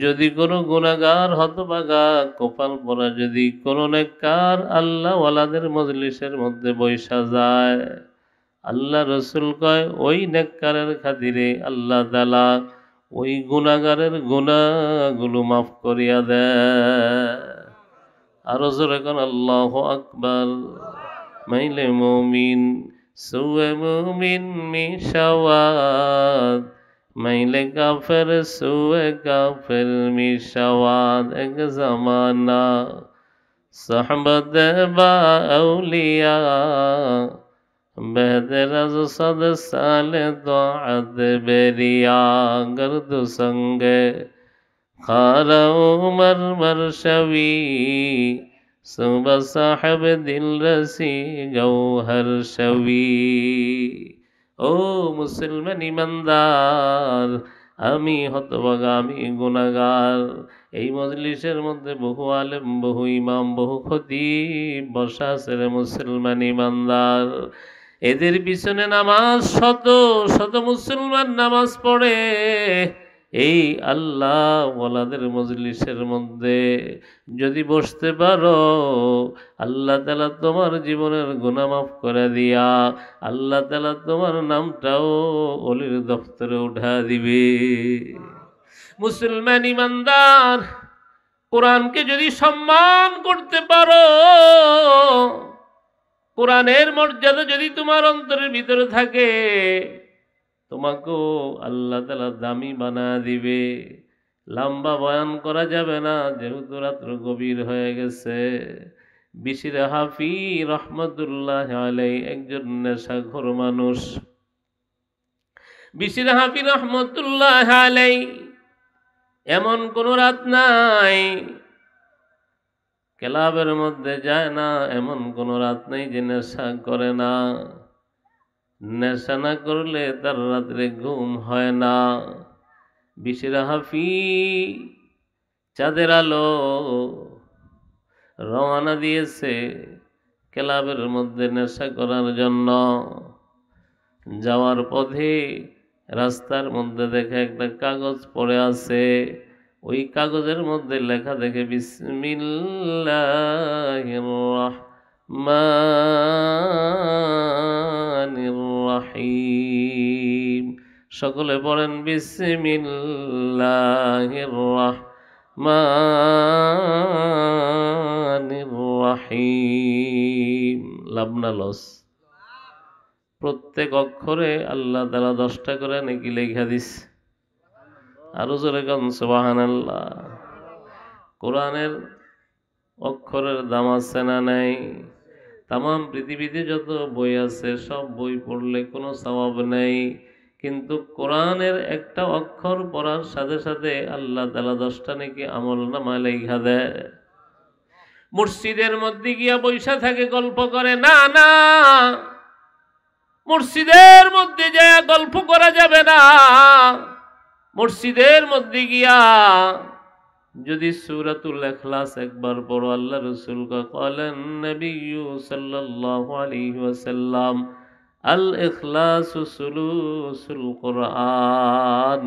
যদি কোনো গুনাহগার হতভাগা কপাল পরা যদি কোনো নেককার আল্লাহওয়ালাদের মজলিসের মধ্যে বইসা যায়, আল্লাহ রসুল কয় ওই নেককারের খাতিরে আল্লাহ তাআলা ওই গুনাহগারের গুনাহগুলো মাফ করিয়া দেয়। আরো জোরে কোন আল্লাহু আকবার। মাইলে মুমিন সুয়ে মুমিন মিশাওয়াত, মাইলে কাফের সুয়ে কাফের মিশাওয়াত। এক জামানা সাহবত বা আউলিয়া বেহদের সদ সালে দোয়াত বেরিয়া গর্দ সঙ্গে খারা উমর মরশবি সুবা সাহেব দিল রসি গৌহর শবি। ও মুসলমান ইমানদার, আমি হতভাগা, আমি গুনাহগার। এই মজলিসের মধ্যে বহু আলেম, বহু ইমাম, বহু খতিব বসা আছে রে মুসলমান ইমানদার। এদের পিছনে নামাজ শত শত মুসলমান নামাজ পড়ে। এই আল্লাহ ওয়ালাদের মজলিসের মধ্যে যদি বসতে পারো, আল্লাহ তাআলা তোমার জীবনের গুনাহ মাফ করে দিয়া আল্লাহ তাআলা তোমার নামটাও ওলির দফতরে উঠা দিবে। মুসলমান ইমানদার, কোরআনকে যদি সম্মান করতে পারো, কোরআনের মর্যাদা যদি তোমার অন্তরের ভিতরে থাকে, তোমাকেও আল্লাহ তাআলা দামি বানা দিবে। লম্বা বয়ান করা যাবে না, যেহেতু রাত্র গভীর হয়ে গেছে। বিশির হাফি রহমতুল্লাহ আলাই একজন নেশাখোর মানুষ। বিশির হাফি রহমতুল্লাহ আলাই এমন কোন রাত নাই ক্লাবের মধ্যে যায় না, এমন কোন রাত নেই যে নেশা করে না। নেশা না করলে তার রাত্রে ঘুম হয় না। বিশির হাফি চাঁদের আলো রওনা দিয়েছে ক্লাবের মধ্যে নেশা করার জন্য। যাওয়ার পথে রাস্তার মধ্যে দেখে একটা কাগজ পড়ে আছে। ওই কাগজের মধ্যে লেখা দেখে বিসমিল্লাহির রহমানির রহিম। সকলে পড়েন বিসমিল্লাহির রহমানির রহিম। লাভ না লস? প্রত্যেক অক্ষরে আল্লাহ তাআলা 10টা করে নেকি লেখা দিস। আরো জোরে কোন সুবহানাল্লাহ। কোরআনের অক্ষরের দাম আছে না নাই? তাম পৃথিবীতে যত বই আছে সব বই পড়লে কোনো সওয়াব নেই, কিন্তু কোরআনের একটা অক্ষর পড়ার সাথে সাথে আল্লাহ তাআলা 10টা নেকি আমলনামায় লেখা দেয়। মসজিদের মধ্যে গিয়া বৈশা থাকে গল্প করে, না না, মসজিদের মধ্যে যায় গল্প করা যাবে না। মসজিদের মধ্যে গিয়া যদি সূরাতুল ইখলাস একবার পড়ো, আল্লাহ রাসূল বলেন নবী সাল্লাল্লাহু আলাইহি ওয়াসাল্লাম আল ইখলাসু সুলুসুল কুরআন।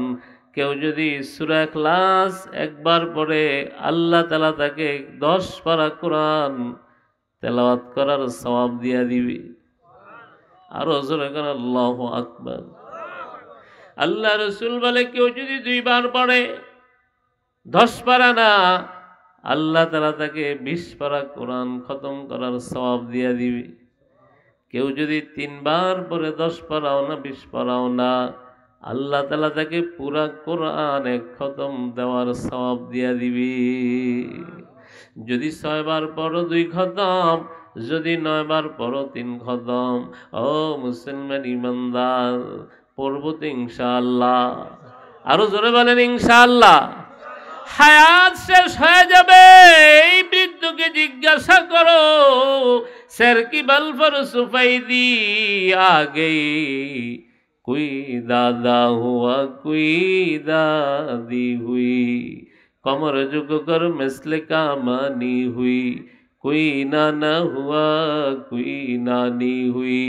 কেউ যদি সূরা ইখলাস একবার পড়ে, আল্লাহ তাআলা তাকে 10 পারা কোরআন তেলাওয়াত করার সওয়াব দিয়া দিবে। আরো জোরে করে আল্লাহু আকবার। আল্লাহ রাসূল বলে কেউ যদি 2 বার পড়ে, 10 পারা না, আল্লাহ তাআলা তাকে 20 পারা কোরআন খতম করার সওয়াব দিয়া দিবে। কেউ যদি 3 বার পড়ে, 10 পারাও না 20 পারাও না, আল্লাহ তাআলা তাকে পুরা কোরআন খতম দেওয়ার সওয়াব দিয়া দিবে। যদি 6 বার পড়ো 2 খতম, যদি 9 বার পড়ো 3 খতম। ও মুসলমান ইমানদার, পড়বো তো ইনশাআল্লাহ। আরো জোরে বলেন ইনশাআল্লাহ। হায়াত শেষ হয়ে যাবে, এই বৃদ্ধকে জিজ্ঞাসা করো স্যার কি বল ফর সুফাইদি আগে कोई दादा हुआ कोई दादी हुई, कमर झुक कर मिसल का मानी हुई, कोई ना हुआ कोई नानी हुई।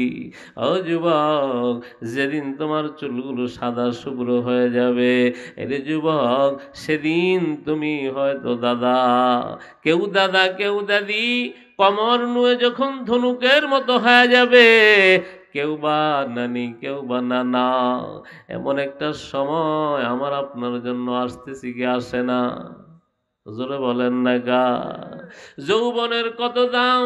ও যুবক, যেদিন তোমার চুলগুলো সাদা শুভ্র হয়ে যাবে, এরে যুবক, সেদিন তুমি হয়তো দাদা, কেউ দাদা কেউ দাদি, কমর নুয়ে যখন ধনুকের মতো হয়ে যাবে, কেউ বা নানি কেউ বা নানা। এমন একটা সময় আমার আপনার জন্য আসতেছি কি আসে না? জোরে বলেন না গা। যৌবনের কত দাম,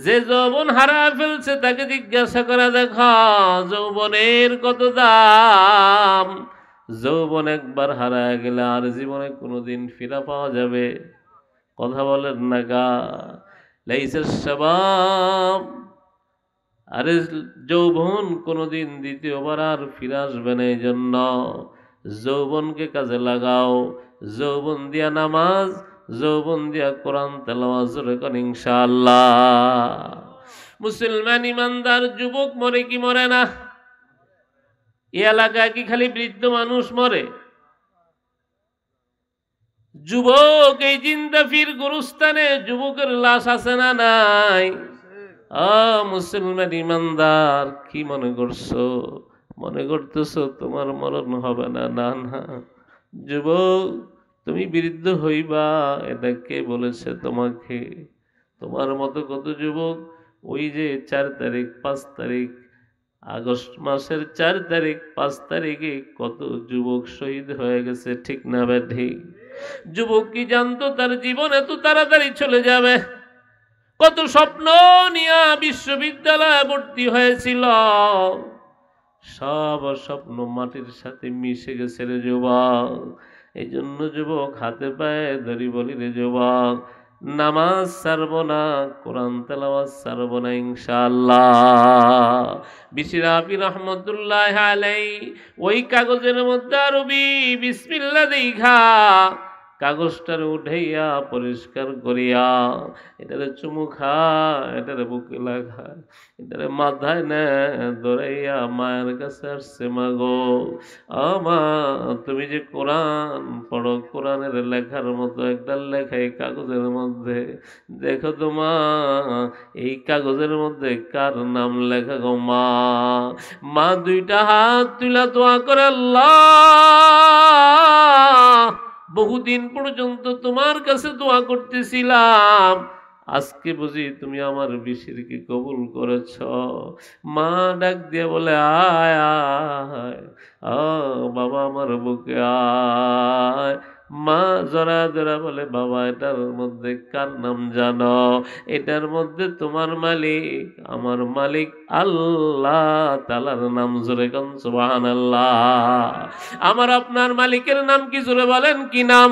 যে যৌবন হারায় ফেলছে তাকে জিজ্ঞাসা করে দেখা যৌবনের কত দাম। যৌবন একবার হারায় গেলে আর জীবনে কোনোদিন ফিরা পাওয়া যাবে? কথা বলেন না গা। লাইসা শাবাব, আরে যৌবন কোনোদিন দ্বিতীয়বার আর ফিরে আসবে না। এই জন্য যৌবনকে কাজে লাগাও। যৌবন দিয়া নামাজ, যৌবন দিয়া কোরআন তেলাওয়াত করেন ইনশাআল্লাহ। মুসলমান ইমানদার যুবক মরে কি মরে না? এই এলাকায় কি খালি বৃদ্ধ মানুষ মরে? যুবক এই জিন্দাফির গুরুস্থানে যুবকের লাশ আছে না নাই? মুসলমান ইমানদার, কি মনে করছো? মনে করতেছো তোমার মরণ হবে না? না না যুবক, তুমি বৃদ্ধ হইবা এটা কে বলেছে তোমাকে? তোমার মতো কত যুবক ওই যে 4 তারিখ 5 তারিখ, আগস্ট মাসের 4 তারিখ 5 তারিখে কত যুবক শহীদ হয়ে গেছে, ঠিক না ব্যাধি? যুবক কি জানতো তার জীবন এত তাড়াতাড়ি চলে যাবে? কত স্বপ্ন নিয়ে বিশ্ববিদ্যালয়ে ভর্তি হয়েছিল, সব স্বপ্ন মাটির সাথে মিশে গেছে রে যুবক। এই জন্য যুবক হাতে পায়ে ধরি বলি রে যুবক, নামাজ ছাড়ব না, কোরআন তেলাওয়াত ছাড়ব না ইনশাআল্লাহ। বিশির আবি রহমতুল্লাহ আলাইহি ওই কাগজের মধ্যে আরবি বিসমিল্লাহ দেখা কাগজটার উঠাইয়া পরিষ্কার করিয়া এটারে চুমু খা, এটারে বুকে লাগা, এটারে মাথায় নে ধরাইয়া মায়ের কাছে আসছে, মা গো আমা, তুমি যে কোরআন পড়ো, কোরআনের লেখার মতো একটা লেখা এই কাগজের মধ্যে, দেখো তো মা এই কাগজের মধ্যে কার নাম লেখা গো মা? মা দুইটা হাত তুলা দোয়া করে, আল্লাহ বহুদিন পর্যন্ত তোমার কাছে দোয়া করতেছিলাম, আজকে বুঝি তুমি আমার বিশিরকে কবুল করেছ। মা ডাক দিয়ে বলে আয় আয়, বাবা আমার বুকে আয়। মা জরা জরা বলে, বাবা এটার মধ্যে কার নাম জানো? এটার মধ্যে তোমার মালিক, আমার মালিক আল্লাহ তাআলার নাম। জোরে কোন সুবহানাল্লাহ। আমার আপনার মালিকের নাম কি? জোরে বলেন কি নাম?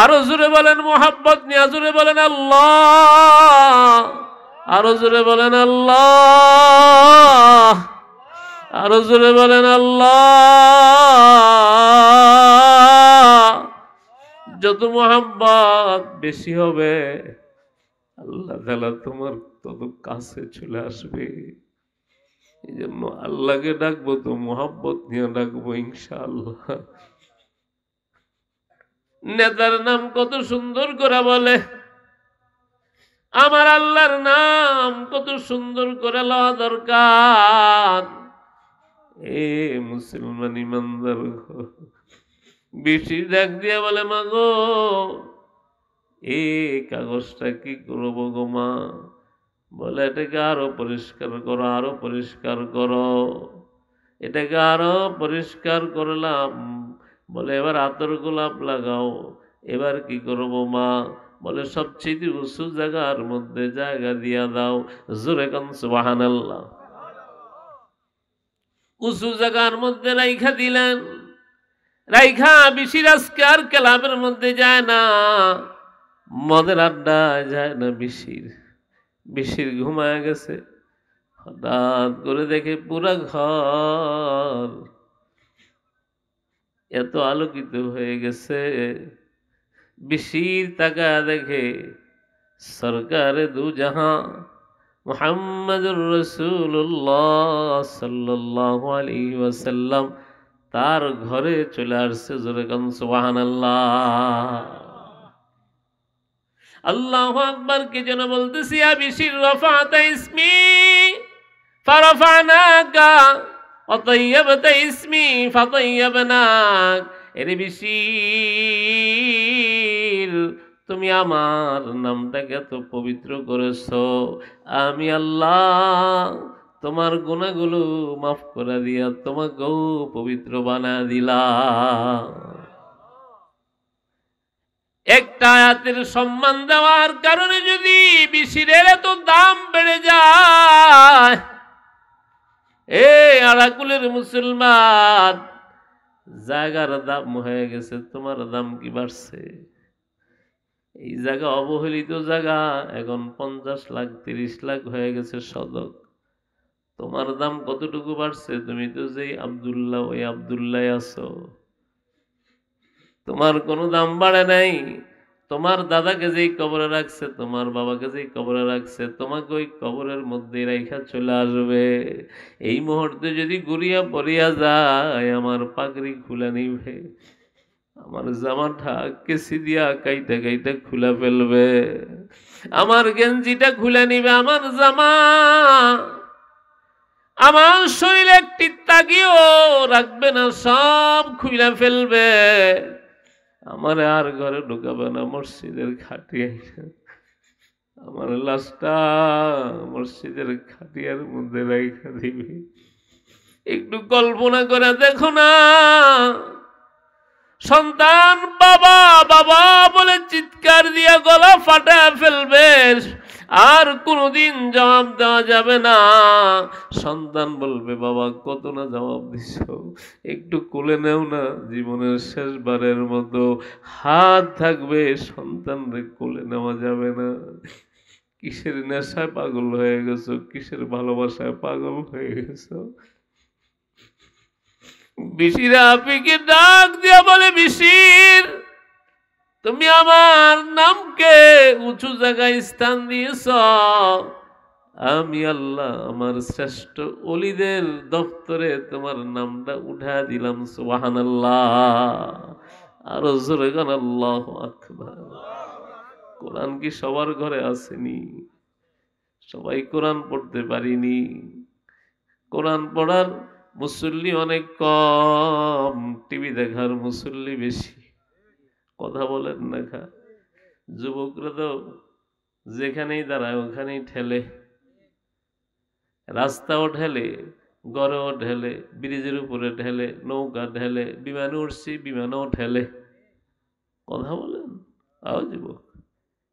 আরো জোরে বলেন মোহাব্বত নিয়ে, জোরে বলেন আল্লাহ। আরো জোরে বলেন আল্লাহ। আরো জোরে বলেন আল্লাহ। যত মোহাব্বত বেশি হবে আল্লাহ তাআলা তোমার তত কাছে চলে আসবে। এই জন্য আল্লাহকে ডাকবো তো মোহাব্বত নিয়ে ডাকবো ইনশাআল্লাহ। নেতার নাম কত সুন্দর করে বলে, আমার আল্লাহর নাম কত সুন্দর করে লওয়া দরকার। এ মুসলমান ইমানদার বেশি ডাক দিয়ে বলে, মা গো এই কাগজটা কি করবো গো মা? বলে এটাকে আরো পরিষ্কার করো, আরো পরিষ্কার করো। এটাকে আরো পরিষ্কার করলাম। বলে এবার আতর গোলাপ লাগাও। এবার কি করবো মা? বলে সবচেয়ে উঁচু জায়গার মধ্যে জায়গা দিয়া দাও। জোরে কান সুবহানাল্লাহ। উঁচু জায়গার মধ্যে রাইখা দিলেন। রাইখা বিশির আজকে আর ক্লাবের মধ্যে যায় না, মদের আড্ডায় যায় না। বিশির ঘুমায় গেছে। হঠাৎ করে দেখে পুরা ঘর এত আলোকিত হয়ে গেছে। বিশির তাকায়া দেখে সরকারে দু জাহাঁ মুহাম্মদুর রাসূলুল্লাহ সাল্লাল্লাহু আলাইহি ওয়াসাল্লাম তার ঘরে চলে আসছে। জোরে কান সুবহানাল্লাহ। আল্লাহু আকবার কে যেন বলতেছি, ইয়া বিশির রাফাতা ইসমি ফারাফানাকা ওয়া তাইয়াবতা ইসমি ফাতাইয়াবনাক। এরে বিশির, তুমি আমার নামটাকে এত পবিত্র করেছো, আমি আল্লাহ তোমার গুনাহগুলো মাফ করে দিয়া তোমাকেও পবিত্র বানা দিলাম। একটা আয়াতের সম্মান দেওয়ার কারণে যদি বিশিরের এত দাম বেড়ে যায়, আরাকুলের মুসলমান, জায়গার দাম হয়ে গেছে, তোমার দাম কি বাড়ছে? এই জায়গা অবহেলিত জায়গা এখন 50 লাখ 30 লাখ হয়ে গেছে সদক। তোমার দাম কতটুকু বাড়ছে? তুমি তো যেই আব্দুল্লাহ ওই আব্দুল্লাহ আছো, তোমার কোনো দাম বাড়ে নাই। তোমার দাদাকে যেই কবরে রাখছে, তোমার বাবাকে যেই কবরে রাখছে, তোমাকে ওই কবরের মধ্যে রাইখা চলে আসবে। এই মুহূর্তে যদি গুড়িয়া পড়িয়া যায়, আমার পাগড়ি খুলে নিবে, আমার জামাটা কেসি দিয়া কাইতে কাইতে খুলে ফেলবে, আমার গেঞ্জিটা খুলে নিবে, আমার জামা, আমার শরীরে একটি তাগিও রাখবে না, সব খুলে ফেলবে। আমার আর ঘরে ঢুকাবে না, মসজিদের খাটিয়া আমার লাশটা মসজিদের খাটিয়ার মধ্যে রাইখা দিবি। একটু কল্পনা করে দেখো না, সন্তান বাবা বাবা বলে চিৎকার দিয়া গলা ফাটা ফেলবে, আর কোনদিন জবাব দেওয়া যাবে না। সন্তান বলবে, বাবা কত না জবাব দিছ, একটু কোলে নেও না, জীবনের শেষবারের মতো হাত থাকবে, সন্তানরে কোলে নেওয়া যাবে না। কিসের নেশায় পাগল হয়ে গেছো, কিসের ভালোবাসায় পাগল হয়ে গেছো? বিশিরা আপিকে ডাক দিয়া বলে, বিশির, তুমি আমার নামকে উঁচু জায়গায় স্থান দিয়েছ, আমি আল্লাহ আমার শ্রেষ্ঠ ওলিদের দপ্তরে তোমার নামটা উঠা দিলাম। সুবহানাল্লাহ। আরো জোরে গান আল্লাহু আকবার। কোরআন কি সবার ঘরে আসেনি? সবাই কোরআন পড়তে পারিনি। কোরআন পড়ার মুসল্লি অনেক কম, টিভি দেখার মুসল্লি বেশি। কথা বলেন না খা? যুবকরা তো যেখানেই দাঁড়ায় ওখানেই ঠেলে, রাস্তাও ঠেলে, ঘরেও ঠেলে, ব্রিজের উপরে ঠেলে, নৌকা ঠেলে, বিমানে উঠছি বিমানেও ঠেলে। কথা বলেন? আও যুবক,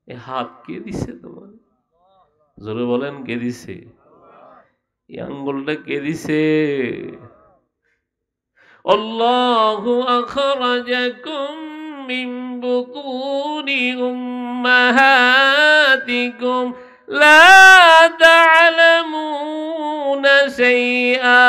এ হাত কে দিছে তোমার? জোরে বলেন, কে দিছে? এই আঙ্গুলটা কে দিছে? আল্লাহু আখরাজাকুম মিন বুতুনি উম্মাহাতিকুম লা তা'লামুনা শাইআ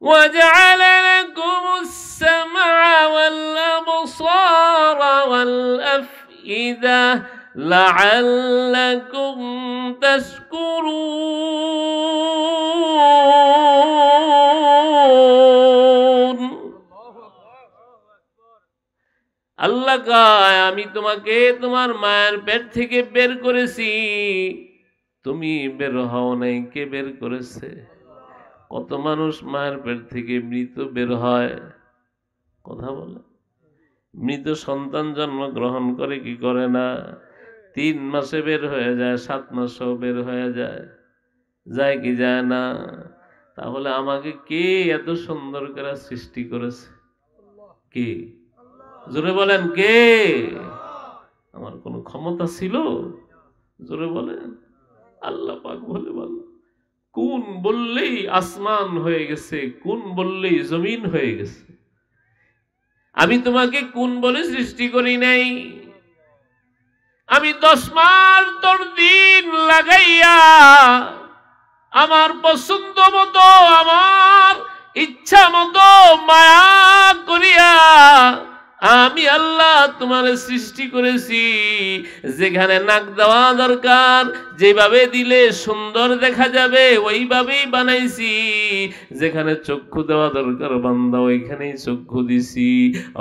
وجعل لكم السمع والأبصار والأفئدة لعلكم تشكرون। আল্লাহ কয়, আমি তোমাকে তোমার মায়ের পেট থেকে বের করেছি, তুমি বের হও নাই। কে বের করেছে? কত মানুষ মায়ের পেট থেকে মৃত বের হয়? কথা বলে। মৃত সন্তান জন্মগ্রহণ করে কি করে না? 3 মাসে বের হয়ে যায়, 7 মাসেও বের হয়ে যায়, যায় কি যায় না? তাহলে আমাকে কে এত সুন্দর করে সৃষ্টি করেছে? কে? জোরে বলেন, কে? আমার কোনো ক্ষমতা ছিল? জোরে বলেন। আল্লাহ পাক বলে, বল কোন বললেই আসমান হয়ে গেছে, কোন বললেই জমিন হয়ে গেছে। আমি তোমাকে কোন বলে সৃষ্টি করি নাই। আমি 10 মাস 10 দিন লাগাইয়া আমার পছন্দ মতো, আমার ইচ্ছা মতো মায়া করিয়া আমি আল্লাহ তোমার সৃষ্টি করেছি, যেখানে নাক দেওয়া দরকার যেভাবে দিলে সুন্দর দেখা যাবে ওইভাবেই বানাইছি, যেখানে চক্ষু দেওয়া দরকার বান্দা ওইখানেই চক্ষু দিছি।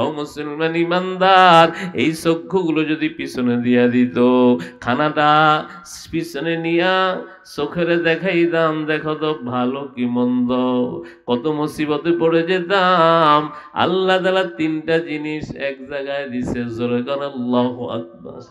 ও মুসলমান ইমানদার, এই চক্ষুগুলো যদি পিছনে দিয়া দিত, খানাটা পিছনে নিয়া চোখের দেখাই দাম, দেখো তো ভালো কি মন্দ, কত মুসিবতে পড়ে যেতাম। আল্লাহ তাআলা তিনটা জিনিস এক জায়গায় দিছে, জোরে কর আল্লাহু আকবার।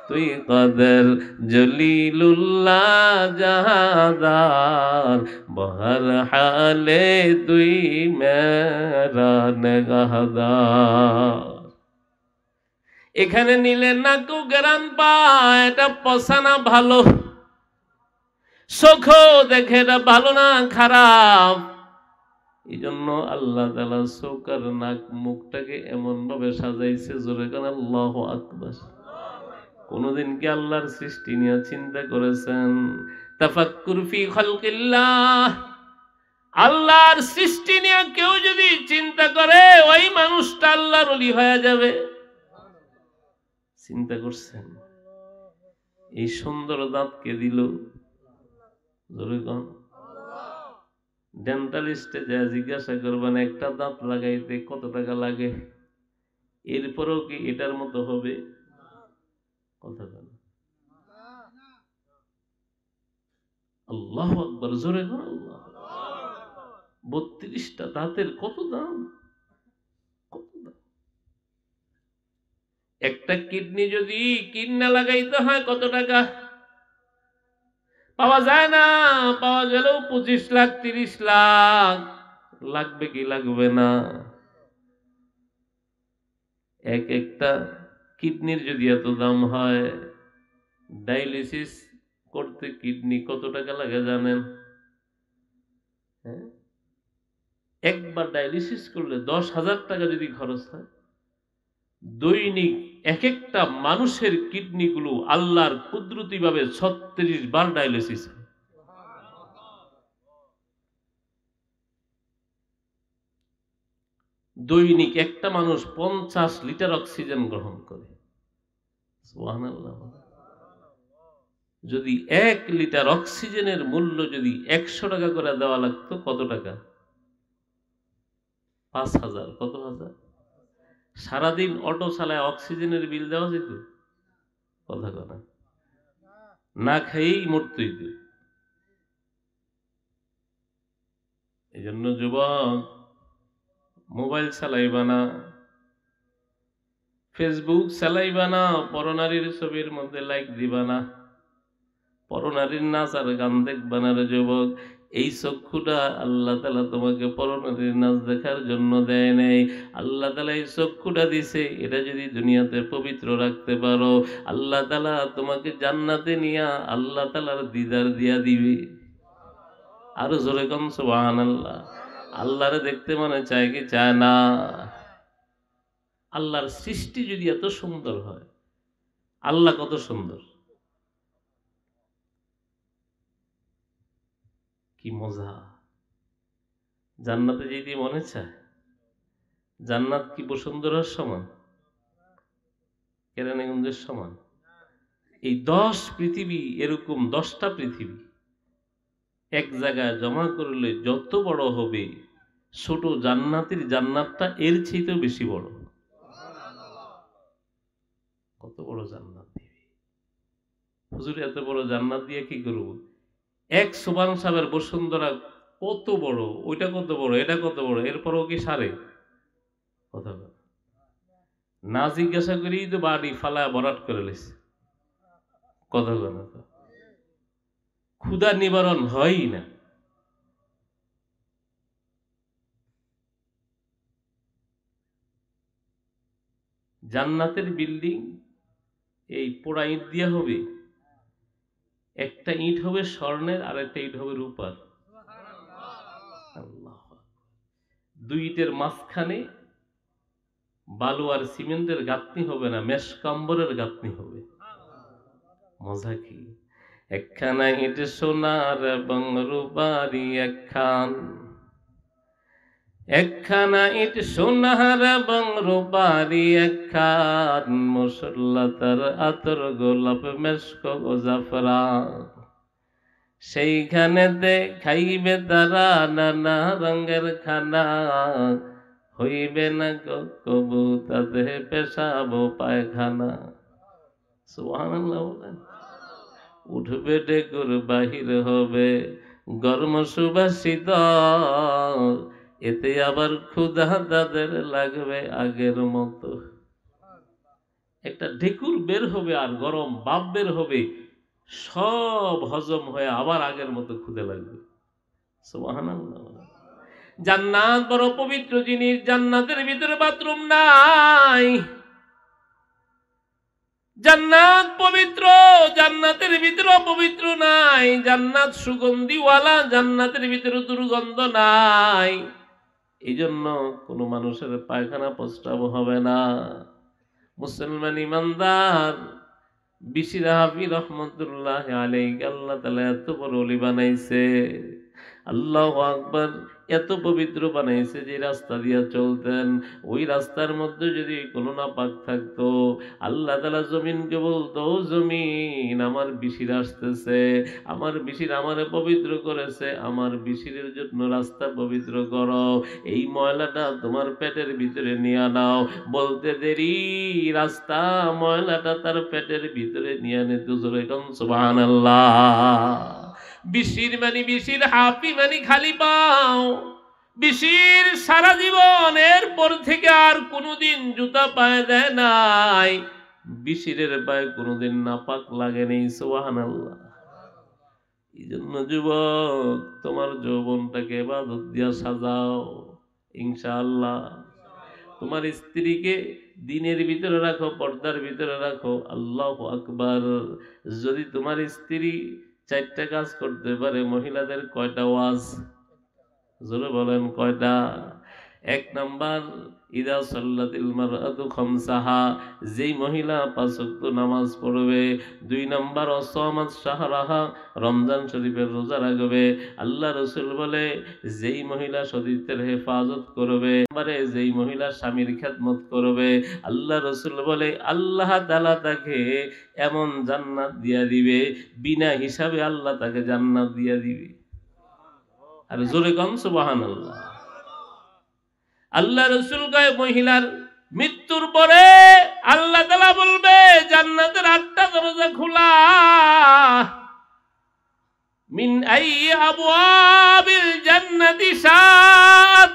তুই কাদের জলিলুল্লাহ জাহাদার, বহর হালে তুই মেরা নেগাহদার। এখানে নিলে নাকু গ্রাম পায়, এটা পছানা ভালো, চোখ দেখে এটা ভালো না খারাপ। এই জন্য আল্লাহ তাআলা চোখ আর নাক মুখটাকে এমন ভাবে সাজাইছে, জোরে কান আল্লাহু আকবার। কোনদিন কি আল্লাহর সৃষ্টি নিয়ে চিন্তা করেছেন? তাফাক্কুর ফি খালকিল্লাহ, আল্লাহর সৃষ্টি নিয়ে কেউ যদি চিন্তা করে ওই মানুষটা আল্লাহর ওলি হয়ে যাবে। চিন্তা করছেন এই সুন্দর দাঁত কে দিল? জোরে কোন। ডেন্টালিস্টে যা জিজ্ঞাসা করবেন একটা দাঁত লাগাইতে কত টাকা লাগে, এরপরেও কি এটার মতো হবে? কথা বলেন আল্লাহু আকবার, জোরে কোন আল্লাহ। 32টা দাঁতের কত দাম, কত দাম। একটা কিডনি যদি কিডনি লাগাইতে হয় কত টাকা? পাওয়া যায় না, পাওয়া গেলেও 25 লাখ 30 লাখ লাগবে কি লাগবে না? এক একটা কিডনির যদি এত দাম হয়, ডায়ালিসিস করতে কিডনি কত টাকা লাগে জানেন? হ্যাঁ, একবার ডায়ালিসিস করলে 10,000 টাকা যদি খরচ হয়, দৈনিক এক একটা মানুষের কিডনিগুলো আল্লাহর কুদরতি ভাবে 36 বার ডায়ালিসিস হয়। দৈনিক একটা মানুষ 50 লিটার অক্সিজেন গ্রহণ করে। সুবহানাল্লাহ। যদি 1 লিটার অক্সিজেনের মূল্য যদি 100 টাকা করে দেওয়া লাগতো, কত টাকা? 5,000। কত হাজার? সারাদিন অটো চালায় অক্সিজেনের বিল দেওয়া যেত? কথা কথা না খেয়েই মরতে হইত। এই জন্য যুবক, মোবাইল চালাইবা না, ফেসবুক চালাইবা না, পরনারীর ছবির মধ্যে লাইক দিবা না, পরনারীর নাচ আর গান দেখবা না রে যুবক। এই চক্ষুটা আল্লাহ তাআলা তোমাকে পরনারীর নাচ দেখার জন্য দেয় নাই। আল্লাহ তাআলা এই চক্ষুটা দিছে, এটা যদি দুনিয়াতে পবিত্র রাখতে পারো, আল্লাহ তাআলা তোমাকে জান্নাতে নিয়া আল্লাহ তাআলার দিদার দিয়া দিবে। আরো জোরে কোন সুবহানাল্লাহ। আল্লাহরে দেখতে মনে চায় কি চায় না? আল্লাহর সৃষ্টি যদি এত সুন্দর হয়, আল্লাহ কত সুন্দর, কি মজা। জান্নাতে যেতে মনে চায়? জান্নাত কি বসুন্ধরার সমান, কেরানীগঞ্জের সমান? এই 10 পৃথিবী, এরকম 10টা পৃথিবী এক জায়গায় জমা করলে যত বড় হবে, ছোট জান্নাতের জান্নাতটা এর চেয়েতেও বেশি বড়। কত বড় জান্নাত দিবে হুজুর, এত বড় জান্নাত দিয়ে কি করব? এক সুবহান সাহেবের বসুন্ধরা কত বড়, ওইটা কত বড়, এটা কত বড়, এরপরও কি সারে? কথা বলে না, জিজ্ঞাসা করেই তো বাড়ি ফালায় ভরাট করে লেছে। কথা বলে তো ক্ষুধা নিবারণ হয়ই না। জান্নাতের বিল্ডিং এই পোড়া ইট দিয়া হবে, একটা ইট হবে স্বর্ণের আর একটা ইট হবে রূপার। আল্লাহ। 2 ইটের মাঝখানে বালু আর সিমেন্টের গাঁথনি হবে না, মেশকাম্বরের গাঁথনি হবে। মজা কি! একখানা ইট সোনার এবং রূপারি একখান, একখানা ইট সোনার এবং রূপারি, একখান মশলা তার আতর গোলাপ মেশক ও জাফরান। সেইখানেতে খাইবে তারা নানা রঙের খানা, হইবে না কবু তাতে পেশাব পায়খানা। সুবহানাল্লাহ বলেন। উঠবে ডেকুর বাহির হবে গরম সুবাসিত, এতে আবার ক্ষুধা তাদের লাগবে আগের মতো। একটা ঢেকুর বের হবে আর গরম বাপ বের হবে, সব হজম হয়ে আবার আগের মতো ক্ষুধা লাগবে। সুবহানাল্লাহ। জান্নাত বড় পবিত্র জিনিস, জান্নাতের ভিতরে বাথরুম নাই। জান্নাত পবিত্র, জান্নাতের ভিতরে অপবিত্র নাই। জান্নাত সুগন্ধিওয়ালা, জান্নাতের ভিতরে দুর্গন্ধ নাই। এই জন্য কোনো মানুষের পায়খানা প্রস্রাব হবে না। মুসলমান ইমানদার বিশির হাফি রহমতুল্লাহ আলাইহি, আল্লাহ তাআলা এত বড় ওলি বানাইছে, আল্লাহু আকবার, এত পবিত্র বানাইছে যে রাস্তা দিয়ে চলতেন, ওই রাস্তার মধ্যে যদি কোনো নাপাক থাকতো, আল্লাহ তাআলা জমিনকে বলতো, জমিন আমার বিশির আসতেছে, আমার বিশির আমারে পবিত্র করেছে, আমার বিশিরের জন্য রাস্তা পবিত্র করো, এই ময়লাটা তোমার পেটের ভিতরে নিয়ে নাও। বলতে দেরি, রাস্তা ময়লাটা তার পেটের ভিতরে নিয়ে নিত। জোরে কোন সুবহানাল্লাহ। বিশির মানে বিশির হাফি মানে খালি পাও। বিশির সারা জীবন এরপর থেকে আর কোনোদিন জুতা পায়ে দেয় নাই, বিশিরের পায়ে কোনোদিন নাপাক লাগেনি। সুবহানাল্লাহ। এই জন্য যুবক, তোমার যৌবনটাকে ইবাদত দিয়া সাজাও ইনশাআল্লাহ। তোমার স্ত্রীকে দিনের ভিতরে রাখো, পর্দার ভিতরে রাখো। আল্লাহু আকবার। যদি তোমার স্ত্রী 4টা কাজ করতে পারে, মহিলাদের কয়টা ওয়াজ? জোরে বলেন কয়টা? 1 নাম্বার, ইদা সাল্লাতিল মারআতু খামসাহা, যেই মহিলা 5 ওয়াক্ত নামাজ পড়বে। 2 নাম্বার, অসামাত শাহরাহা, রমজান শরীফের রোজা রাখবে। আল্লাহ রাসূল বলে, যেই মহিলা সতীত্বের হেফাজত করবে। নম্বরে, যেই মহিলা স্বামীর খেদমত করবে। আল্লাহ রাসূল বলে, আল্লাহ তাআলা তাকে এমন জান্নাত দিয়া দিবে, বিনা হিসাবে আল্লাহ তাকে জান্নাত দিয়া দিবে। আর জোরে কোন সুবহানাল্লাহ। আল্লাহ রাসূল কয়, মহিলার মৃত্যুর পরে আল্লাহ তাআলা বলবে, জান্নাতের 8টা দরজা খোলা। মিন আইয়ি আবওয়াবিল জান্নাতি শাআত,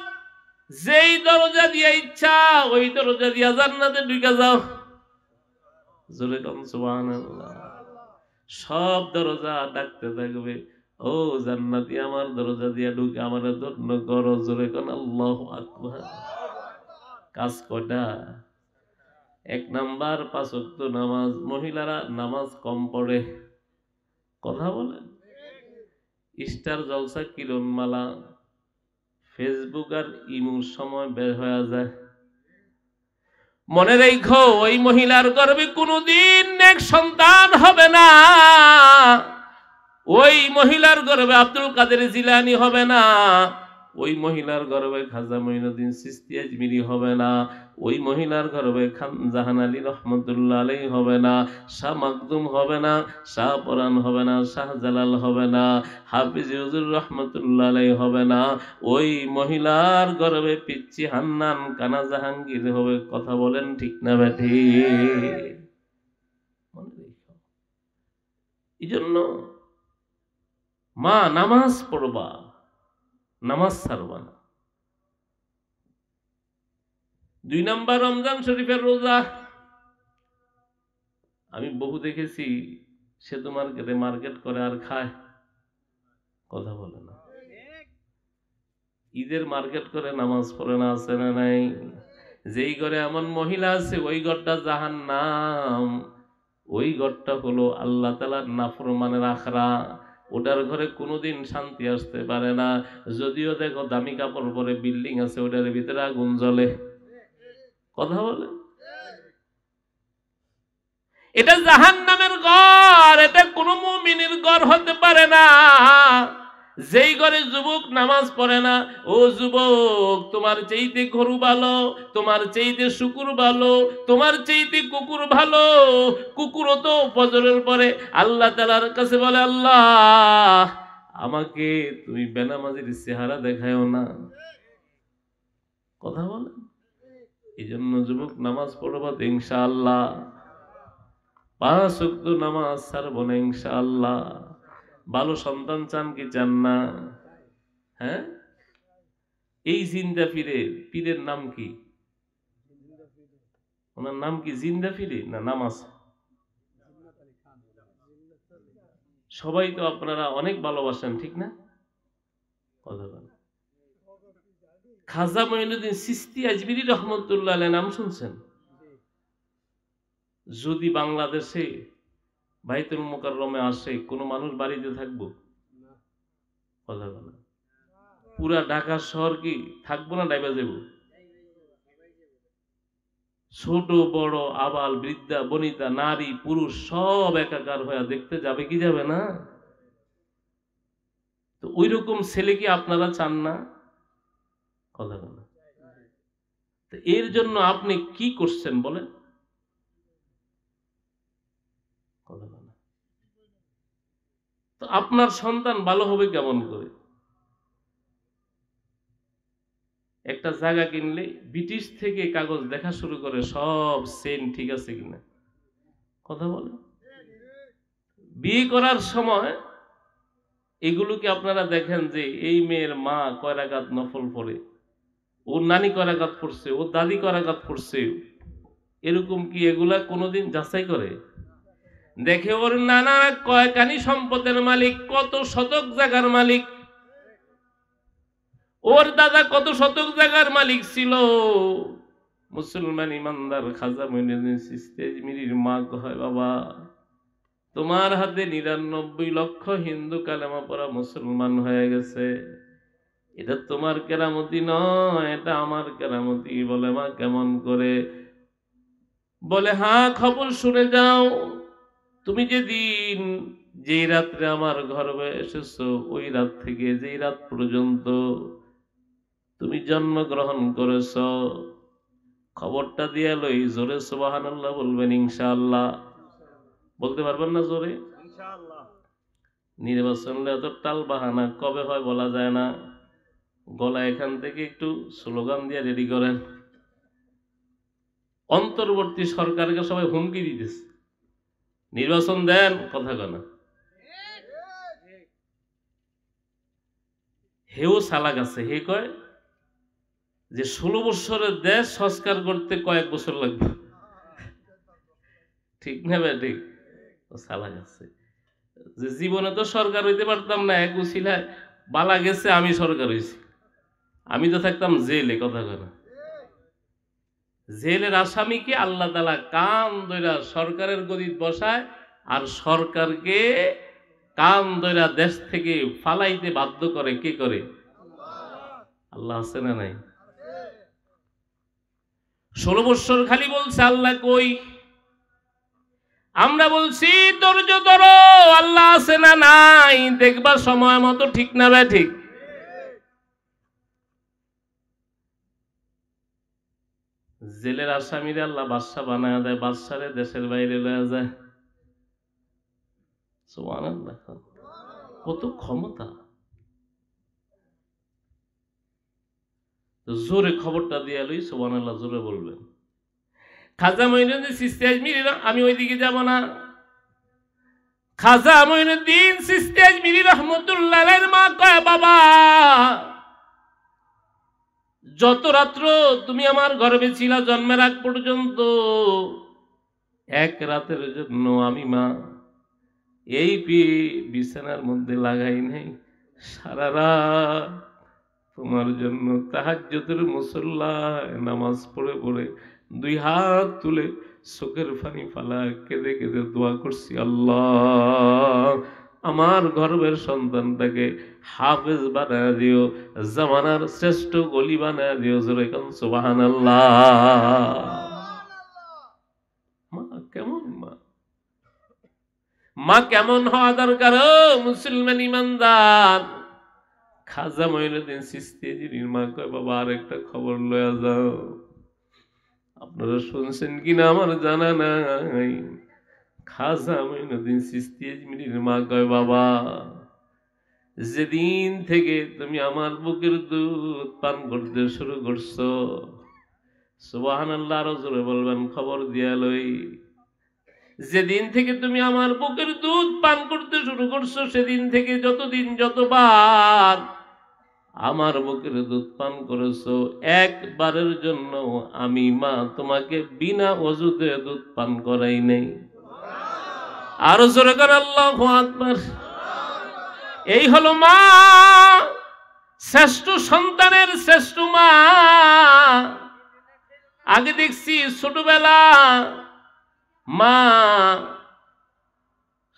যেই দরজা দিয়ে ইচ্ছা ওই দরজা দিয়ে জান্নাতে ঢুকে যাও। জোরে কোন সুবহানাল্লাহ। সব দরজা ডাকতে থাকবে, ও জান্নাতি আমার দরজা দিয়া ঢুকে আমারে ধন্য করো। জোরে কোন আল্লাহু আকবার। কাজ কয়টা? 1 নাম্বার, 5 ওয়াক্ত নামাজ। মহিলারা নামাজ কম পড়ে, কথা বলেন। স্টার জলসা কিরণমালা, ফেসবুক আর ইমুর সময় বের হয়ে যায়। মনে রেখো, ওই মহিলার গর্ভে কোনোদিন নেক সন্তান হবে না। ওই মহিলার গর্ভে আব্দুল কাদের জিলানী হবে না। ওই মহিলার গর্ভে খাজা মঈনুদ্দিন চিশতি আজমিরি হবে না। ওই মহিলার গর্ভে খান জাহান আলী রহমতুল্লাহ আলাইহি হবে না। শাহ মাকদুম হবে না, শাহ পরান হবে না, শাহ জালাল হবে না, হাফিজ হুজুর রহমতুল্লাহ আলাইহি হবে না। ওই মহিলার গর্ভে পিচ্চি হান্নান কানা জাহাঙ্গীর হবে। কথা বলেন ঠিক না বেঠিক? মনে রেখো। এই জন্য মা, নামাজ পড়বা, নামাজ ছাড়বা না। 2 নাম্বার, রমজান শরীফের রোজা। আমি বহু দেখেছি, সে তো মার্কেট করে আর খায়, কথা বলে না। ঈদের মার্কেট করে নামাজ পড়ে না, আছে না নাই? যেই ঘরে এমন মহিলা আছে, ওই ঘরটা জাহান্নাম। ওই ঘরটা হলো আল্লাহ তাআলার নাফরমানের আখড়া। ওটার ঘরে কোনোদিন শান্তি আসতে পারে না। যদিও দেখো দামি কাপড় পরে বিল্ডিং আছে, ওটার ভিতরে আগুন জ্বলে, কথা বলে। এটা জাহান্নামের ঘর, এটা কোনো মুমিনের ঘর হতে পারে না। যেই ঘরে যুবক নামাজ পড়ে না, ও যুবক, তোমার চাইতে গরু ভালো, তোমার চাইতে শুকুর ভালো, তোমার চাইতে কুকুর ভালো। কুকুরও তো ফজরের পরে আল্লাহ তাআলার কাছে বলে, আল্লাহ আমাকে তুমি বেনামাজির চেহারা দেখায়ও না। কথা বলেন। এই জন্য যুবক নামাজ পড়বো তো ইনশাআল্লাহ, 5 ওয়াক্ত নামাজ ছাড়বো না ইনশাআল্লাহ। ভালো সন্তান চান কি চান না? হ্যাঁ, এই জিন্দা পীরের নাম কি? ওনার নাম কি জিন্দা পীরে না নাম আছে? সবাই তো আপনারা অনেক ভালোবাসেন, ঠিক না? কথা বলেন। খাজা মঈনুদ্দিন চিশতি আজমিরি রহমতুল্লাহ আলাইহি নাম শুনছেন? যদি বাংলাদেশে বাইতুল মুকাররমে আসে, কোন মানুষ বাড়িতে থাকবো? কথা বলেন। পুরা ঢাকা শহর কি থাকবো না ডাইবা যাবো? ছোট বড় আবাল বৃদ্ধা বনিতা নারী পুরুষ সব একাকার হয়ে দেখতে যাবে কি যাবে না? তো ওই রকম ছেলে কি আপনারা চান না? কথা বলেন। তো এর জন্য আপনি কি করছেন বলেন? কথা বলেন। তো আপনার সন্তান ভালো হবে কেমন করে? একটা জায়গা কিনলে ব্রিটিশ থেকে কাগজ দেখা শুরু করে সব সেন ঠিক আছে কিনা। কথা বলে। বিয়ে করার সময় এগুলোকে আপনারা দেখেন যে এই মেয়ের মা কয় রাকাত নফল পড়ে, ওর নানি কয় রাকাত পড়ছে, ওর দাদি কয় রাকাত পড়ছে, এরকম কি এগুলা কোনোদিন যাচাই করে? দেখে ওর নানা কয়খানি সম্পদের মালিক, কত শতক জায়গার মালিক, ওর দাদা কত শতক জায়গার মালিক ছিল। মুসলমান ইমানদার খাজা মঈনুদ্দিন চিশতি আজমিরির মা কয়, বাবা তোমার হাতে 99 লক্ষ হিন্দু কালেমা পড়া মুসলমান হয়ে গেছে, এটা তোমার কেরামতি নয়, এটা আমার কেরামতি। বলে মা কেমন করে? বলে হ্যাঁ খবর শুনে যাও, তুমি যেদিন যেই রাত্রে আমার গর্ভে এসেছো ওই রাত থেকে যেই রাত পর্যন্ত তুমি জন্মগ্রহণ করেছ, খবরটা দিয়ে লই, জোরে সুবহানাল্লাহ বলবেন ইনশাআল্লাহ। বলতে পারবেন না জোরে? নির্বাচন এত টাল বাহানা কবে হয় বলা যায় না। গলা এখান থেকে একটু স্লোগান দিয়ে রেডি করেন। অন্তর্বর্তী সরকারকে সবাই হুমকি দিতেছে, নির্বাচন দেন, কথা কনা। হেও সালাক আছে, হে কয় যে 16 বছরের দেশ সংস্কার করতে কয়েক বছর লাগবে। ঠিক না ভাই? ঠিক। সালাক আছে যে জীবনে তো সরকার হইতে পারতাম না, এক উছিলায় বালা গেছে আমি সরকার হইছি, আমি তো থাকতাম জেলে। কথা কনা। জেলের আসামিকে আল্লাহ তাআলা কান ধইরা সরকারের গদিত বসায়, আর সরকারকে কান ধইরা দেশ থেকে ফালাইতে বাধ্য করে কে করে? আল্লাহ আছে না নাই? 16 বছর খালি বলছে আল্লাহ কই, আমরা বলছি ধৈর্য ধরো, আল্লাহ আছে না নাই দেখবা সময় মতো, ঠিক না ভাই? ঠিক। জেলের আসামিরে আল্লাহ বাদশা বানায় দেয়, বাদশারে দেশের বাইরে লয়ে যায়। সুবহানাল্লাহ, কত ক্ষমতা! জোরে খবরটা দিয়ে লই, সুবহানাল্লাহ জোরে বলবেন। খাজা মঈনুদ্দিন চিশতি আজমিরি, আমি ওইদিকে যাব না। খাজা মঈনুদ্দিন চিশতি আজমিরি রহমতুল্লাহ আলাইহির মা কয়, বাবা যত রাত্র তুমি আমার গর্ভে ছিলা জন্মের আগ পর্যন্ত, এক রাতের জন্য আমি মা এই বিছানার মধ্যে লাগাই নাই। সারা রাত তোমার জন্য তাহাজ্জুদের মুসল্লায় নামাজ পড়ে পড়ে 2 হাত তুলে চোখের পানি ফালা কেঁদে কেঁদে দোয়া করছি, আল্লাহ আমার গর্ভের সন্তানটাকে হাফেজ বানায় দিও, জামানার শ্রেষ্ঠ গলি বানায় দিও। জোরে কান সুবহানাল্লাহ। মা কেমন মা? মা কেমন হওয়া দরকার মুসলমান ইমানদার? খাজা মঈনুদ্দিন চিশতি জির মা কয়, বাবা আর একটা খবর লয়া যাও। আপনারা শুনছেন কিনা আমার জানা নাই। খাজা মঈনুদ্দিন চিশতি জির মা কয়, বাবা যেদিন থেকে তুমি আমার বুকের দুধ পান করতে শুরু করছো, সুবহানাল্লাহ, আরো জোরে বলবেন, খবর দিয়া লই, যেদিন থেকে তুমি আমার বুকের দুধ পান করতে শুরু করছো, সেদিন থেকে যতবার আমার বুকের দুধ পান করেছো, একবারের জন্য আমি মা তোমাকে বিনা ওযুতে দুধ পান করাই নেই। আরো জোরে করে আল্লাহু আকবার। এই হলো মা, শ্রেষ্ঠ সন্তানের শ্রেষ্ঠ মা। আগে দেখছি ছোটবেলা মা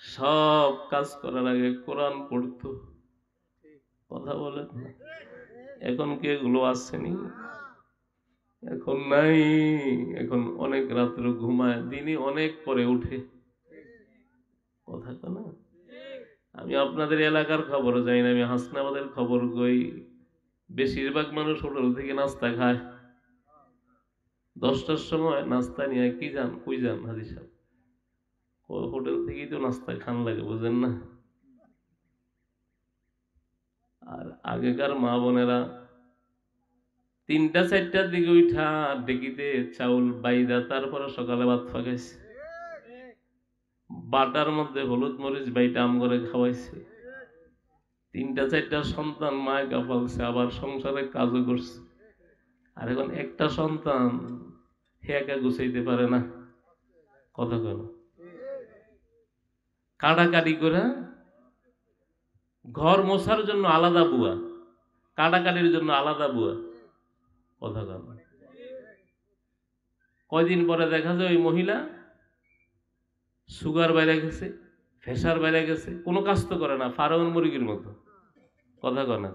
সব কাজ করার আগে কোরআন পড়তো। কথা বলেন, এখন কি এগুলো আসেনি? এখন নাই। এখন অনেক রাত্রে ঘুমায়, দিনে অনেক পরে উঠে। কথা না, আমি আপনাদের এলাকার খবর যাই না, আমি হাসনাবাদের খবর কই। বেশিরভাগ মানুষ হোটেল থেকে নাস্তা খায়, 10টার সময় নাস্তা নিয়ে কি যান, কই যান হাজি সাহেব? হোটেল থেকেই তো নাস্তা খান লাগে, বুঝেন না? আর আগেকার মা বোনেরা 3টা-4টার দিকে উঠা ডেকিতে চাউল বাইদা তারপরে সকালে ভাত ফাঁকাইছে, বাটার মধ্যে হলুদ মরিচ বাইটা আম করে খাওয়াইছে। 3টা-4টা সন্তান মায় কাপালছে, আবার সংসারে কাজও করছে। আর এখন একটা সন্তান হে একা গুছাইতে পারে না। কথা কেন? কাটাকাটি করে ঘর মোছার জন্য আলাদা বুয়া, কাটাকাটির জন্য আলাদা বুয়া। কথা কেন? কয়দিন পরে দেখা যায় ওই মহিলা সুগার বাইরে গেছে, প্রেসার বাইরে গেছে, কোনো কাজ তো করে না, ফার্মের মুরগির মতো। কথা কয় না?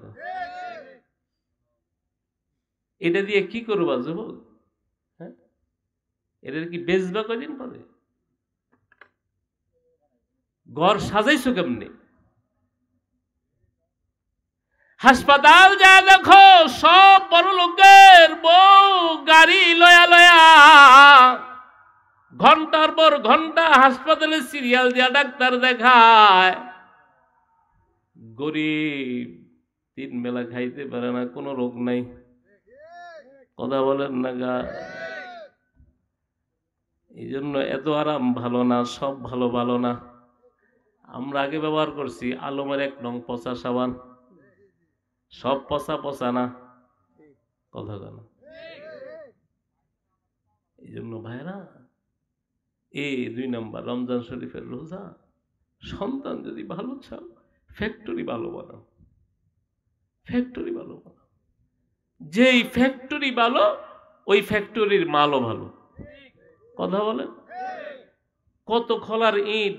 এটা দিয়ে কি করবা যুবক? হ্যাঁ, এদের কি বেচবা কয়দিন পরে? ঘর সাজাইছো কেমনে? হাসপাতাল যা দেখো, সব বড় লোকের বউ গাড়ি লয়া লয়া ঘন্টার পর ঘন্টা হাসপাতালে সিরিয়াল দিয়া ডাক্তার দেখায়। গরিব 3 বেলা খাইতে পারে না, কোনো রোগ নাই। কথা বলেন না গা? এই জন্য এত আরাম ভালো না, সব ভালো ভালো না। আমরা আগে ব্যবহার করছি আলমের 1 নং পচা সাবান, সব পচা পচা না। কথা কেন? এই জন্য ভাইরা, 2 নম্বর রমজান শরীফের রোজা, সন্তান যদি ভালো চাও, ফ্যাক্টরি ভালো বানাও, ফ্যাক্টরি ভালো বানাও। যেই ফ্যাক্টরি ভালো, ওই ফ্যাক্টরির মালও ভালো। কথা বলেন, কত খোলার ইট,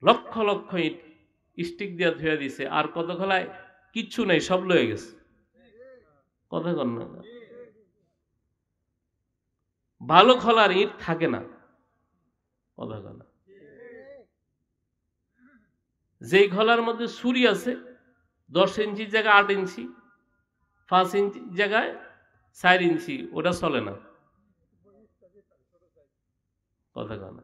লক্ষ লক্ষ ইট স্টিক দিয়ে ধুয়ে দিছে, আর কত খোলায় কিচ্ছু নেই, সব লয়ে গেছে। কথা কন না? ভালো খোলার ইট থাকে না। কথা কন না? যেই খোলার মধ্যে ছুরি আছে, 10 ইঞ্চির জায়গায় 8 ইঞ্চি, 5 ইঞ্চি জায়গায় 4 ইঞ্চি, ওটা চলে না। কথা কন না?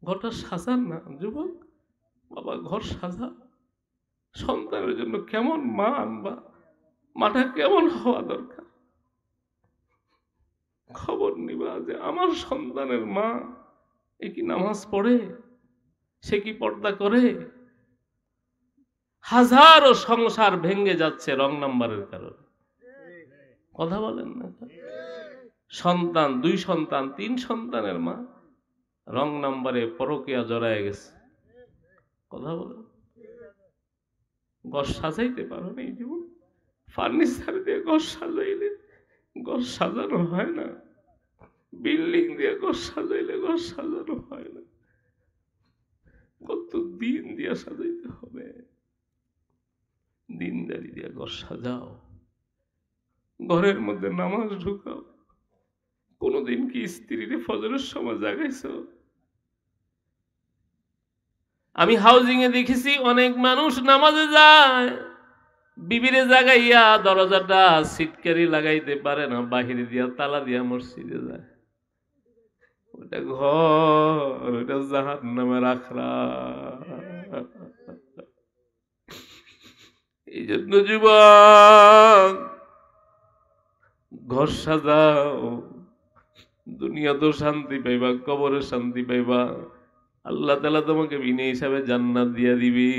ঘরটা সাজান না যুবক, বাবা ঘর সাজা। সন্তানের জন্য কেমন মা আনবা, মাটা কেমন হওয়া দরকার, খবর নিবা যে আমার সন্তানের মা এ কি নামাজ পড়ে, সে কি পর্দা করে। হাজারো সংসার ভেঙে যাচ্ছে রং নাম্বারের কারণে। কথা বলেন না? সন্তান, 2 সন্তান, 3 সন্তানের মা রং নাম্বারে পরকীয়া জড়ায় গেছে। কথা বলেন, ঘর সাজাইতে পারো না? এই জীবন ফার্নিচার দিয়ে ঘর সাজাইলে ঘর সাজানো হয় না, বিল্ডিং দিয়ে ঘর সাজাইলে ঘর সাজানো হয় না, কত দিন দিয়ে সাজাইতে হবে। দিনদারি দিয়ে ঘর সাজাও, ঘরের মধ্যে নামাজ ঢুকাও। কোনদিন কি স্ত্রীর ফজরের সময় জাগাইছো? আমি হাউজিং এ দেখেছি অনেক মানুষ নামাজে যায়, বিবিরে জাগাইয়া দরজাটা সিটকারি লাগাইতে পারে না, বাহিরে দিয়া তালা দিয়া মসজিদে যায়। ওটা ঘর, ওটা জাহান্নামের আখড়া। এই জন্য যুবক, ঘর সাজাও, দুনিয়া তো শান্তি পাইবা, কবরে শান্তি পাইবা, আল্লাহ তাআলা তোমাকে বিনা হিসাবে জান্নাত দিয়া দিবি।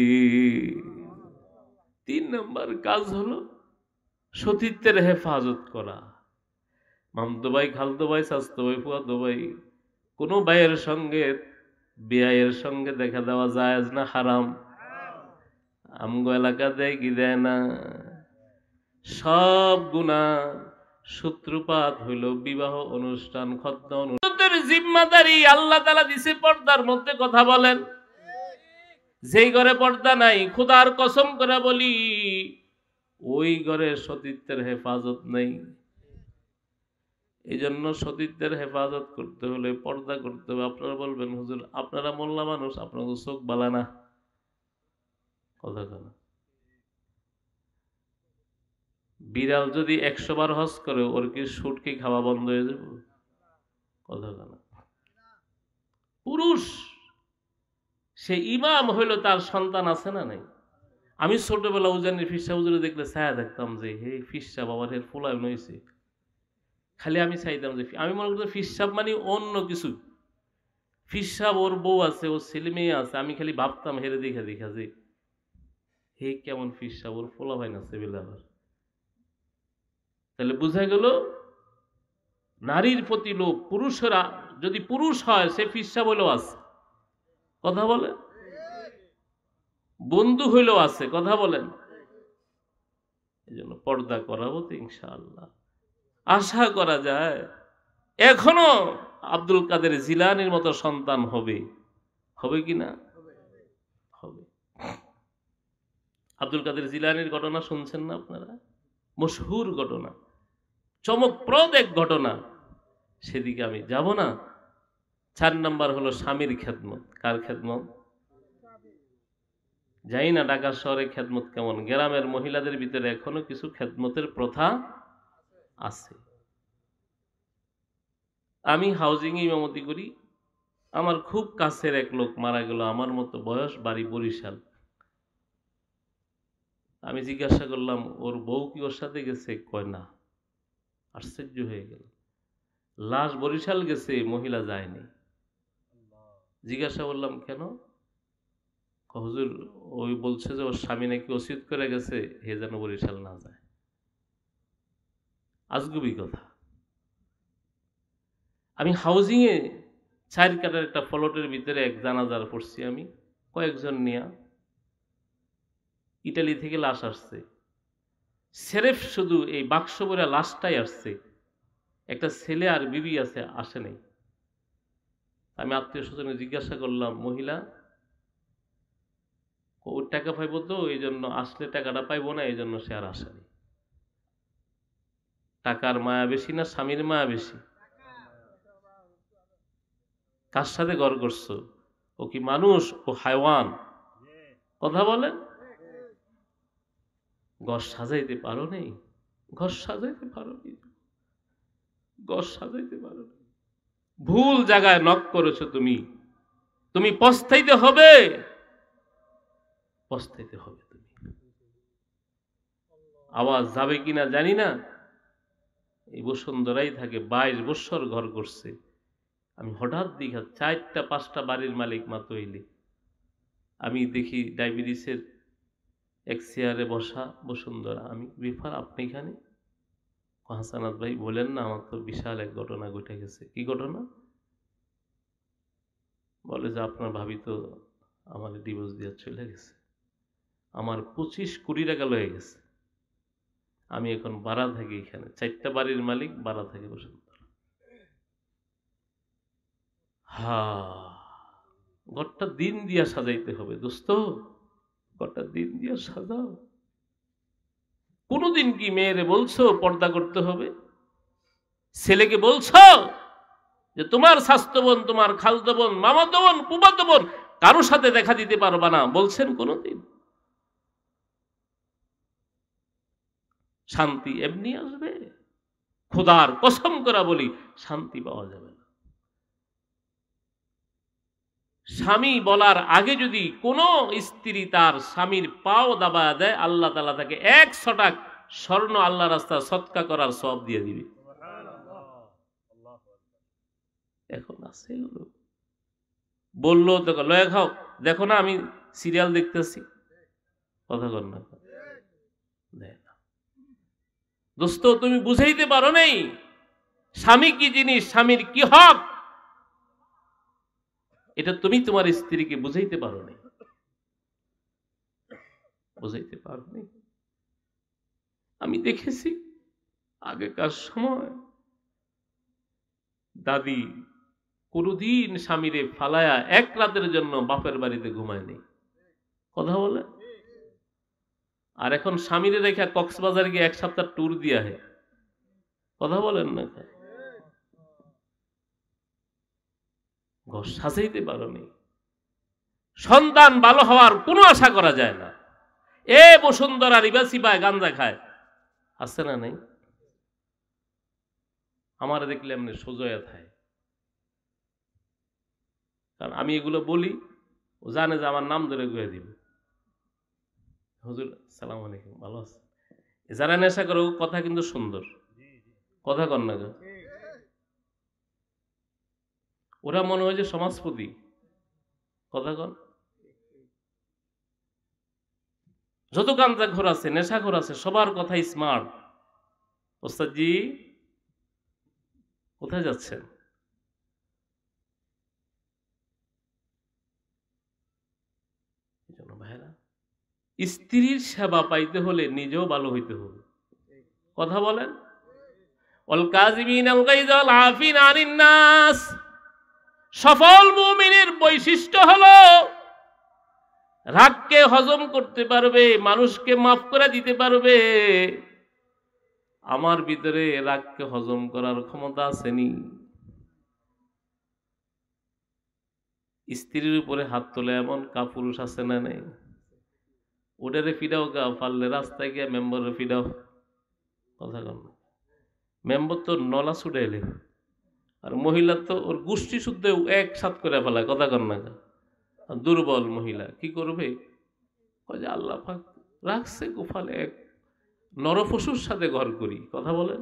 3 নাম্বার কাজ হলো সতীত্বের হেফাজত করা। মামতো ভাই, খালতো ভাই, চাচতো ভাই, ফুয়াতো ভাই, কোনো ভাইয়ের সঙ্গে বেয়াইয়ের সঙ্গে দেখা দেওয়া জায়েজ না হারাম? আমগো এলাকা দেয় কি দেয় না? সব গুনাহ সূত্রপাত হইল বিবাহ অনুষ্ঠান, খতনা অনুষ্ঠানের জিম্মাদারি আল্লাহ তাআলা দিছে পর্দার মধ্যে। কথা বলেন, যেই ঘরে পর্দা নাই, খোদার কসম করে বলি ওই ঘরে সতীত্বের হেফাজত নেই। এই জন্য সতীত্বের হেফাজত করতে হলে পর্দা করতে হবে। আপনারা বলবেন হুজুর আপনারা মোল্লা মানুষ, আপনাদের চোখ বালা না। কথা কেনা, বিড়াল যদি 100 বার হজ করে ওর কি সুটকি খাওয়া বন্ধ হয়ে যাবে? কথা কেনা, পুরুষ সে ইমাম হইল, তার সন্তান আছে না নাই? আমি ছোটবেলা উজানির ফিসা হুজুরে দেখলে ছায়া দেখতাম যে হে ফিসা বাবার হের ফোলায়ন হয়েছে। খালি আমি চাইতাম যে, আমি মনে করতাম ফিসাব মানে অন্য কিছু। ফিসাব ওর বউ আছে, ওর ছেলে মেয়ে আছে, আমি খালি ভাবতাম হেরে দেখা দেখা যে হে কেমন ফিসাব, ওর ফোলা হয় না সেবেল। আবার তাহলে বোঝা গেল নারীর প্রতি লোভ। পুরুষেরা যদি পুরুষ হয় সে ফিসাব হইলেও আছে। কথা বলেন, বন্ধু হইলেও আছে। কথা বলেন, এই জন্য পর্দা করাবো তো ইনশাআল্লাহ। আশা করা যায় এখনো আব্দুল কাদের জিলানীর মতো সন্তান হবে। হবে কি না? হবে। আব্দুল কাদের জিলানীর ঘটনা শুনছেন না আপনারা? মশহুর ঘটনা, চমকপ্রদ এক ঘটনা, সেদিকে আমি যাব না। 4 নাম্বার হলো স্বামীর খেদমত। কার খেদমত? যাই না ঢাকা শহরে খেদমত কেমন, গ্রামের মহিলাদের ভিতরে এখনো কিছু খেদমতের প্রথা আছে। আমি হাউজিং এ ইমামতি করি, আমার খুব কাছের এক লোক মারা গেল, আমার মতো বয়স, বাড়ি বরিশাল। আমি জিজ্ঞাসা করলাম ওর বউ কি ওর সাথে গেছে? কয় না। আশ্চর্য হয়ে গেল, লাশ বরিশাল গেছে, মহিলা যায়নি। জিজ্ঞাসা করলাম কেন? হুজুর ওই বলছে যে ওর স্বামী নাকি ওসিয়ত করে গেছে হে যেন বরিশাল না যায়। আজগুবি কথা। আমি হাউজিং এ 4 কাটার একটা ফলটের ভিতরে এক জানাজার পড়ছি আমি, কয়েকজন নিয়া। ইটালি থেকে লাশ আসছে, সেরেফ শুধু এই বাক্স ভরা লাশটাই আসছে, একটা ছেলে আর বিবি আছে, আসে নাই। আমি আত্মীয় স্বজনে জিজ্ঞাসা করলাম, মহিলা ওর টাকা পাইব তো, এই জন্য আসলে টাকাটা পাইবো না, এই জন্য সে আর আসেনি। টাকার মায়া বেশি না স্বামীর মায়া বেশি? কার সাথে ঘর করছো? ও কি মানুষ? ও হায়ওয়ান? কথা বলেন, ঘর সাজাইতে পারো নেই, ঘর সাজাইতে পারো নি, ঘর সাজাইতে পারো নি, ভুল জায়গায় নক করেছো তুমি। তুমি পস্তাইতে হবে, পস্তাইতে হবে। তুমি আওয়াজ যাবে কিনা জানি না। এই বসুন্ধরাই থাকে, 22 বছর ঘর করছে। আমি হঠাৎ দেখা 4টা-5টা বাড়ির মালিক মাত্র হইলি, আমি দেখি ডায়াবেটিসের এক চেয়ারে বসা বসুন্ধরা। আমি বিফার আপনি এখানে? হাসানাত ভাই বলেন না, আমার তো বিশাল এক ঘটনা ঘটে গেছে। কি ঘটনা? বলে যে আপনার ভাবি তো আমার ডিভোর্স দিয়ে চলে গেছে, আমার 25 কোটি টাকা লয়ে গেছে, আমি এখন ভাড়া থাকি এখানে। 4টা বাড়ির মালিক, ভাড়া থাকে বসুন্ধরা। হা, ঘরটা দিন দিয়া সাজাইতে হবে দোস্ত, ঘরটা দিন দিয়া সাজাও। কোনদিন কি মেয়েরে বলছো পর্দা করতে হবে? ছেলেকে বলছো যে তোমার স্বাস্থ্য বোন, তোমার খালতো বোন, মামাতো বোন, ফুফাতো বোন কারোর সাথে দেখা দিতে পারবা না বলছেন কোনদিন? শান্তি এমনি আসবে? খোদার কসম করে বলি শান্তি পাওয়া যাবে না। স্বামী বলার আগে যদি কোনো স্ত্রী তার স্বামীর পাও দাবায় দেয়, আল্লাহ তাআলা তাকে 100 টাকা স্বর্ণ আল্লাহ রাস্তায় সদকা করার সওয়াব দিয়ে দিবে। এখন আছে এগুলো? বললো তো লয়ে খাও, দেখো না আমি সিরিয়াল দেখতেছি, কথা কর না। দোস্ত তুমি বুঝাইতে পারো নাই স্বামী কি জিনিস, স্বামীর কি হক, এটা তুমি তোমার স্ত্রীকে বুঝাইতে পারো নাই, বুঝাইতে পারো নাই। আমি দেখেছি আগেকার সময় দাদি কোনদিন স্বামীরে ফালায়া এক রাতের জন্য বাপের বাড়িতে ঘুমায় নেই, কথা বলে। আর এখন স্বামীরে রেখে কক্সবাজার গিয়ে 1 সপ্তাহ ট্যুর দিয়া হয়, কথা বলেন না। ঘর সাজাইতে পারো নি, সন্তান ভালো হওয়ার কোনো আশা করা যায় না। এ বসুন্ধরা রিবাসি পায় গাঞ্জা খায়, আছে না নাই? আমার দেখলে এমনি সোজয়া থাকে, কারণ আমি এগুলো বলি, ও জানে যে আমার নাম ধরে গুয়ে দিবে। হুজুর সালাম আলাইকুম, ভালো আছে? যারা নেশা করে কথা কিন্তু সুন্দর, কথা কর না। ওরা মনে হয় যে সমাজপতি, কথা কন। যত গাঞ্জা ঘোর আছে, নেশা ঘোর আছে, সবার কথা স্মার্ট। ওস্তাদজি কোথায় যাচ্ছেন? ভাইরা, স্ত্রীর সেবা পাইতে হলে নিজেও ভালো হইতে হবে, কথা বলেন। ওয়াল কাযিমিনাল গায়যা ওয়াল আফিনা আনিন নাস, সফল মুমিনের বৈশিষ্ট্য হলো রাগকে হজম করতে পারবে, মানুষকে মাফ করে দিতে পারবে। আমার ভিতরে রাগকে হজম করার ক্ষমতা আসেনি। স্ত্রীর উপরে হাত তোলে এমন কাপুরুষ আছে না নেই? ওটারে ফিরাও গা, পারলে রাস্তায় গিয়ে মেম্বারে ফিরাও, কথা কন। মেম্বার তো নলা ছুটে এলে, আর মহিলা তো ওর গোষ্ঠী শুদ্ধ একসাথ করে ফেলায়, কথা কন না। দুর্বল মহিলা কি করবে? যে আল্লাহ পাক রাখছে গোফালে এক নরপশুর সাথে ঘর করি, কথা বলেন,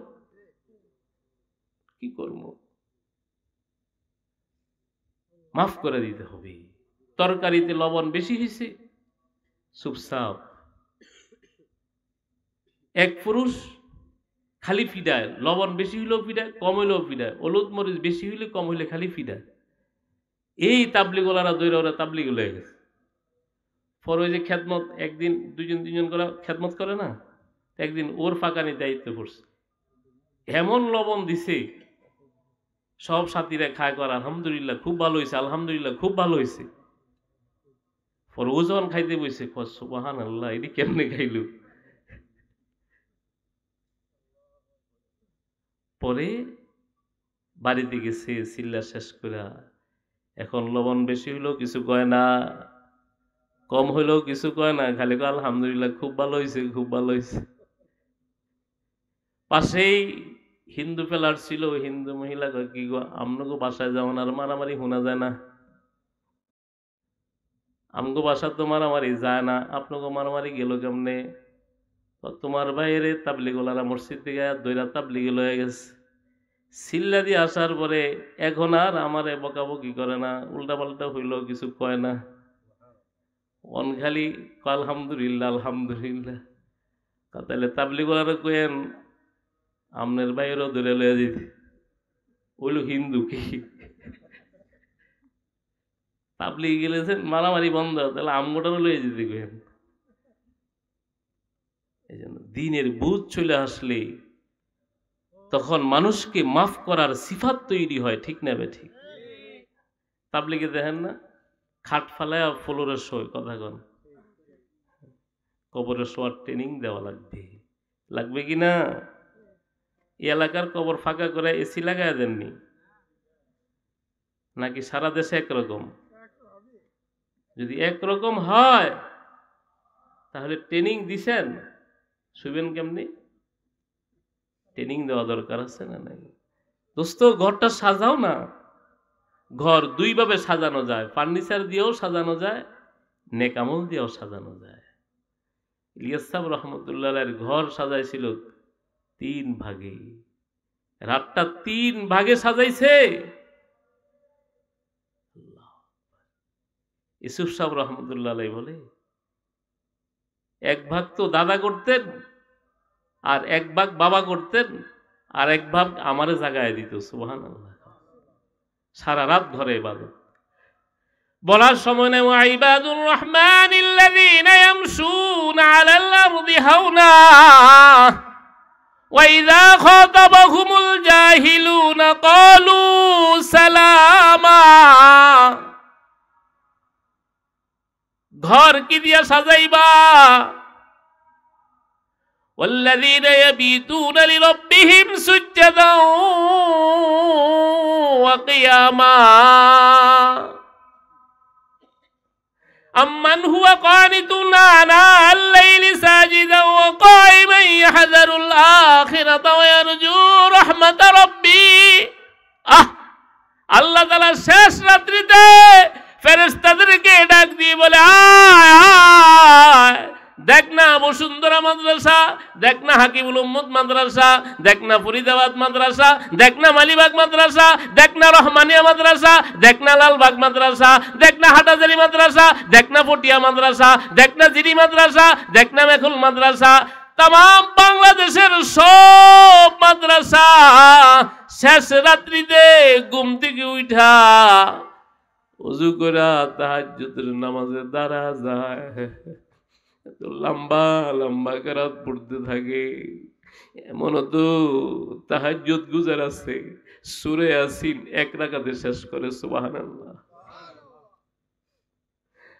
কি করব? মাফ করে দিতে হবে। তরকারিতে লবণ বেশি হয়েছে, চুপচাপ। এক পুরুষ খালি ফিডায়, লবণ বেশি হইলেও ফিডায়, কম হইলেও ফিডায়, হলুদ মরিচ বেশি হইলে কম হইলে খালি ফিডায়। এই তাবলিগওয়ালারা দৈরা ওরা তাবলিগ হয়ে গেছে। পরে ওই যে খেদমত, একদিন দুইজন তিনজন করে খেদমত করে না, একদিন ওর ফাঁকানি দায়িত্ব পড়ছে, এমন লবণ দিছে সব সাথীরা খায় কর আলহামদুলিল্লাহ খুব ভালো হয়েছে, আলহামদুলিল্লাহ খুব ভালো হয়েছে। পরে ও যখন খাইতে বসে, সুবহানাল্লাহ, এটি কেমনে খাইল? পরে বাড়িতে গেছে চিল্লা শেষ করে, এখন লবণ বেশি হইলেও কিছু কয় না, কম হইলেও কিছু কয় না, খালি কয় আলহামদুলিল্লাহ খুব ভালো হয়েছে, খুব ভালো হয়েছে। পাশেই হিন্দু ফেলার ছিল, হিন্দু মহিলা কয় কি গো, আমনগো বাসায় যেমন আর মারামারি শোনা যায় না, আমগো বাসা তো মারামারি যায় না, আপনাকে মারামারি গেল কেমনে? তোমার বাইরে তাবলিগওয়ালারা মসজিদ থেকে দৈরা তাবলিগে লয়ে গেছে। সিল্লা দিয়ে আসার পরে এখন আর আমারে বকাবকি করে না, উল্টা পাল্টা হইলেও কিছু কয় না, অন খালি আলহামদুলিল্লাহ আলহামদুলিল্লাহ। তাহলে তাবলিগওয়ালারা কয়েন আমনের বাইরেও ধরে লয়ে দিতে, ওইলো হিন্দু কি তাবলিগে গেলেছেন মারামারি বন্ধ, তাহলে আমগোটারও লয়ে যেতে কয়েন। এই জন্য দিনের বুঝ চলে আসলে তখন মানুষকে মাফ করার সিফাত তৈরি হয়, ঠিক না বে ঠিক? তাবলিগে দেখেন না খাট ফালায় ফ্লোরে শোয়, কথা কন। কবরে শোয়ার ট্রেনিং দেওয়া লাগবে, লাগবে কি না? এই এলাকার কবর ফাঁকা করে এসি লাগায় দেননি নাকি সারা দেশে একরকম? যদি একরকম হয় তাহলে ট্রেনিং দিছেন, শুবেন কেমনি? ট্রেনিং দেওয়া দরকার আছে না নাই? দোস্ত ঘরটা সাজাও না। ঘর দুইভাবে সাজানো যায়, ফার্নিচার দিয়েও সাজানো যায়, নেকামল দিয়েও সাজানো যায়। ইলিয়াস সাহেব রহমতুল্লাহ আলাইহির ঘর সাজাইছিল 3 ভাগে, রাতটা 3 ভাগে সাজাইছে। ইউসুফ সাহেব রহমতুল্লাহ আলাইহি বলে 1 ভাগ তো দাদা করতেন, আর 1 ভাগ বাবা করতেন, আর 1 ভাগ আমারে জাগায় দিত। সুবহানাল্লাহ। সারা রাত ঘরে ইবাদত। বলার সময় নেই ইবাদুর রহমানিল্লাযীনা ইয়ামশুনা আলাল আরদি হাওনা ওয়া ইযা খাতাবাহুমুল জাহিলুনা ক্বালু সালামা। ঘর কি দিয়া সাজাইবা? ওয়াল্লাযীনা ইয়াবিতুনা লিরাব্বিহিম সুজদান ওয়া কিয়ামা أمن هو قانت آناء الليل ساجدا وقائما يحذر الآخرة ويرجو رحمة ربي। আল্লাহ তাআলা শেষ রাত্রিতে ফেরেশতাদেরকে ডাক দিয়ে বলে, আয় আয়, দেখ না বসুন্ধরা মাদ্রাসা, দেখ না হাকিমুল উম্মত মাদ্রাসা, দেখ না ফরিদাবাদ মাদ্রাসা, দেখ না মালিবাগ মাদ্রাসা, দেখ না রহমানিয়া মাদ্রাসা, দেখ না লালবাগ মাদ্রাসা, দেখ না হাটাজারি মাদ্রাসা, দেখ না পটিয়া মাদ্রাসা, দেখ না জিরি মাদ্রাসা, দেখ না মেখুল মাদ্রাসা। তাম বাংলাদেশের সব মাদ্রাসা শেষ রাত্রিতে ঘুম থেকে উঠা ওযু করা তাহাজ্জুদের নামাজে দাঁড়া যায়, লম্বা লম্বা কেরাত পড়তে থাকে। এমন তো তাহাজ্জুদ গুজার আছে সূরা ইয়াসিন 1 রাকাতে শেষ করে। সুবহানাল্লাহ।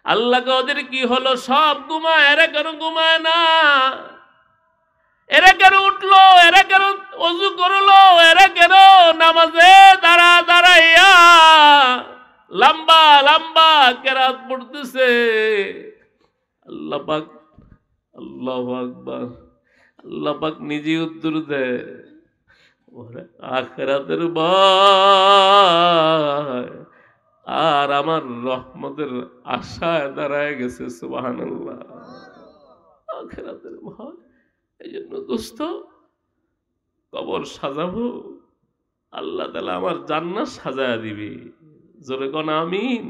আল্লাহ ওদের কি হলো? সব ঘুমায়, এরা কেন ঘুমায় না? এরা কেন উঠলো? এরা কেন ওযু করলো? এরা কেন নামাজে দাঁড়াইয়া লম্বা লম্বা কেরাত পড়তেছে? আল্লাহ পাক, আল্লাহু আকবার, আল্লাহ পাক নিজে উত্তর দেয়, ওরে আখিরাতের ভয় আর আমার রহমতের আশায় দাঁড়ায় গেছে। সুবহানাল্লাহ। আখিরাতের ভয়। এই জন্য দোস্ত কবর সাজাবো, আল্লাহ তাআলা আমার জান্নাত সাজায়া দিবে। জোরে কোন আমিন।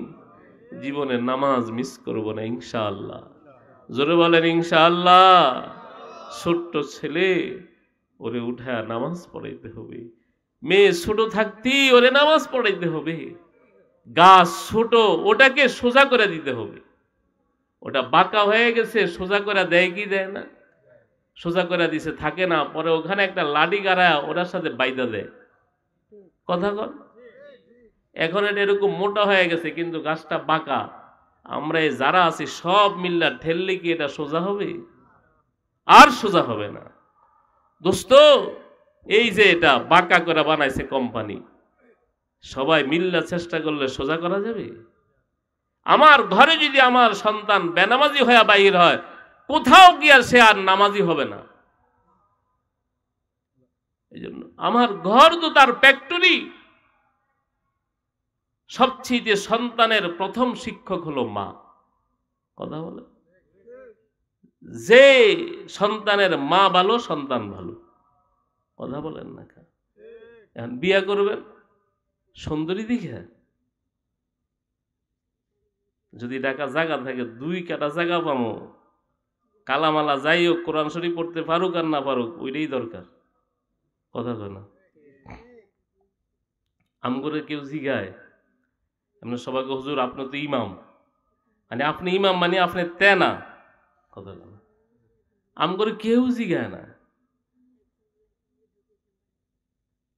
জীবনে নামাজ মিস করব না ইনশাআল্লাহ। জোরে বলেন ইনশাআল্লাহ। ছোট্ট ছেলে, ওরে উঠায় নামাজ পড়াইতে হবে। মেয়ে ছোট থাকতেই ওরে নামাজ পড়াইতে হবে। গাছ ছোট, ওটাকে সোজা করে দিতে হবে। ওটা বাঁকা হয়ে গেছে, সোজা করে দেয় কি দেয় না? সোজা করে দিছে, থাকে না, পরে ওখানে একটা লাঠি গাড়ায় ওটার সাথে বাইদা দেয়। কথা কন। এখন এটা এরকম মোটা হয়ে গেছে, কিন্তু গাছটা বাঁকা। আমরা এই যারা আছি সব মিল্লা ঠেললে কি এটা সোজা হবে? আর সোজা হবে না। দোস্ত এই যে এটা বাঁকা করে বানাইছে কোম্পানি, সবাই মিল্লা চেষ্টা করলে সোজা করা যাবে? আমার ঘরে যদি আমার সন্তান বেনামাজি হয়ে বাহির হয়, কোথাও গিয়ে সে আর নামাজি হবে না। এই জন্য আমার ঘর তো তার ফ্যাক্টরি। সবচেয়ে সন্তানের প্রথম শিক্ষক হলো মা। কথা বলে, যে সন্তানের মা ভালো, সন্তান ভালো। কথা বলেন না। এখন বিয়া করবেন সুন্দরী দেখে, যদি ঢাকা জায়গা থাকে 2 কাটা জায়গা পামো, কালামালা যাই হোক, কোরআন শরীফ পড়তে পারুক আর না পারুক, ওইটাই দরকার। কথা কয় না। আমগরে কেউ জিগায়, আমরা সবাইকে, হুজুর আপনি তো ইমাম, মানে আপনি ইমাম মানে আপনি তেনা। কথা কয় না। আমগরে কেউ জিগায় না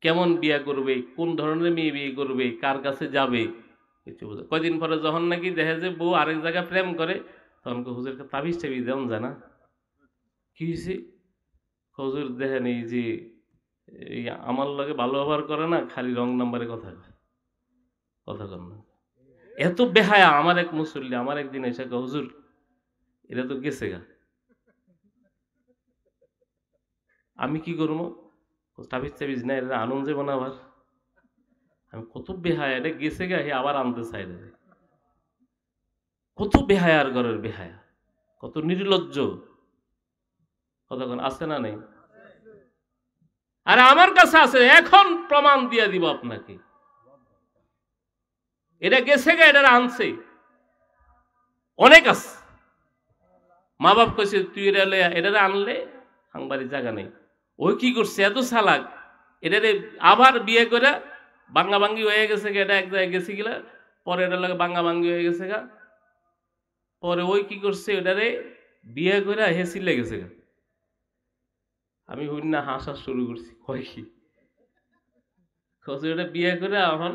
কেমন বিয়া করবে, কোন ধরনের মেয়ে বিয়ে করবে, কার কাছে যাবে, কিছু বুঝে। কয়দিন পরে যখন নাকি দেখে যে বউ আরেক জায়গায় প্রেম করে, তখন হুজুরকে তাবিজ টাবিজ দেন যায় না। কি হয়েছে? হুজুর দেখেন এই যে এই আমার লগে ভালো ব্যবহার করে না, খালি রং নাম্বারে কথা কয়। কথা কন না। এত বেহায়া। আমার এক মুসল্লি আমার একদিন এসে কয়, হুজুর এটা তো গেছে গা, আমি কি করবো? তাবিজ তাবিজ না, এটা আনন্দ যাবো না আবার। আমি কত বেহায়া, এটা গেছে গা, হে আবার আনতে চাই না। কত বেহায়ার ঘরের বেহায়া, কত নির্লজ্জ, কতক্ষণ আছে না নেই? আরে আমার কাছে আছে, এখন প্রমাণ দিয়ে দিব আপনাকে। এটা গেছে গা, এটা আনছে, অনেক আছে। মা বাপ কইছে তুই এটা আনলে হাংবাড়ি জায়গা নেই। ওই কি করছে এত চালাক, এটারে আবার বিয়ে করে বাঙ্গা বাঙ্গি হয়ে গেছে গা, এটা এক জায়গায় গেছে গিলা, পরে এটা লাগে বাঙ্গা বাঙ্গি হয়ে গেছে গা। পরে ওই কি করছে, এটারে বিয়ে করে হেসিলে গেছে গা। আমি হইন না হাসা শুরু করছি, কয় কি ওটা বিয়ে করে এখন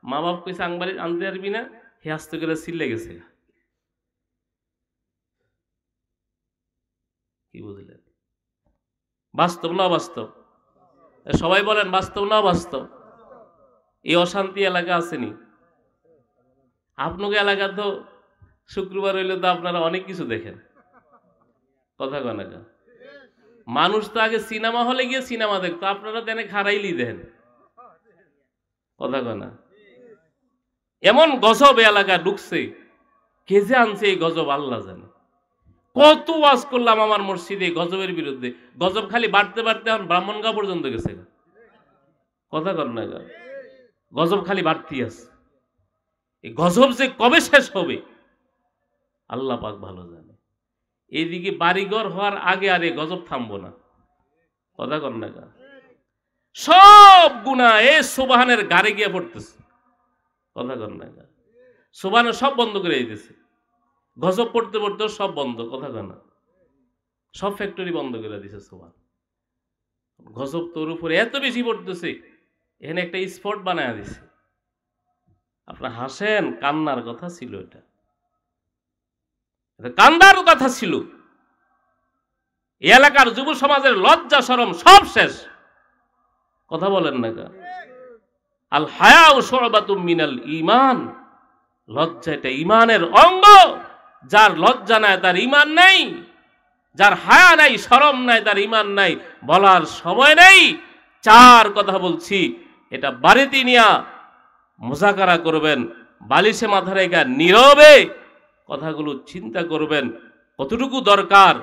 মা বাপ কইছে আংবাড়ি আনতে পারবি না, হে আস্তে করে সিলে গেছে গা। কি বুঝলেন? বাস্তব না বাস্তব? সবাই বলেন বাস্তব না বাস্তব? এই অশান্তি এলাকা আসেনি? আপনাকে এলাকা তো শুক্রবার হইলে তো আপনারা অনেক কিছু দেখেন, কথা কয় না? মানুষ তো আগে সিনেমা হলে গিয়ে সিনেমা দেখতো, আপনারা তেনে খারাইলি দেন, কথা কয় না? এমন গজব এলাকা ঢুকছে, কে যে আনছে এই গজব আল্লাহ জানে। কত ওয়াজ করলাম আমার মসজিদে গজবের বিরুদ্ধে, গজব খালি বাড়তে বাড়তে এখন ব্রাহ্মণগাঁও পর্যন্ত গেছে, কথা কর না? গজব খালি বাড়তি আছে। এই গজব যে কবে শেষ হবে আল্লাহ পাক ভালো জানে। এইদিকে বাড়িঘর হওয়ার আগে আরে গজব থামবো না, কথা কর না? সব গুনাহ এই সুবহানের গাড়ি গিয়ে পড়তেছে, কথা কর না? সুবহান সব বন্ধ করে দিতেছে, গজব পড়তে পড়তে সব বন্ধ, কথা কয় না? সব ফ্যাক্টরি বন্ধ করে দিছে সুবহান। গজব তোর উপরে এত বেশি পড়তেছে, এখানে একটা স্পট বানায় দিছে। আপনার হাসেন, কান্নার কথা ছিল, এটা কান্দার কথা ছিল। এই এলাকার যুব সমাজের লজ্জা শরম সব শেষ, কথা বলেন না? আল হায়াউ শুবাতুম মিনাল ঈমান, লজ্জা এটা ঈমানের অঙ্গ। যার লজ্জা নাই তার ঈমান নাই, যার হায়া নাই শরম নাই তার ঈমান নাই। বলার সময় নেই, চার কথা বলছি, এটা বাড়িতে নিয়া মুযাকারা করবেন, বালিশে মাথা রেখে নীরবে কথাগুলো চিন্তা করবেন, কতটুকু দরকার,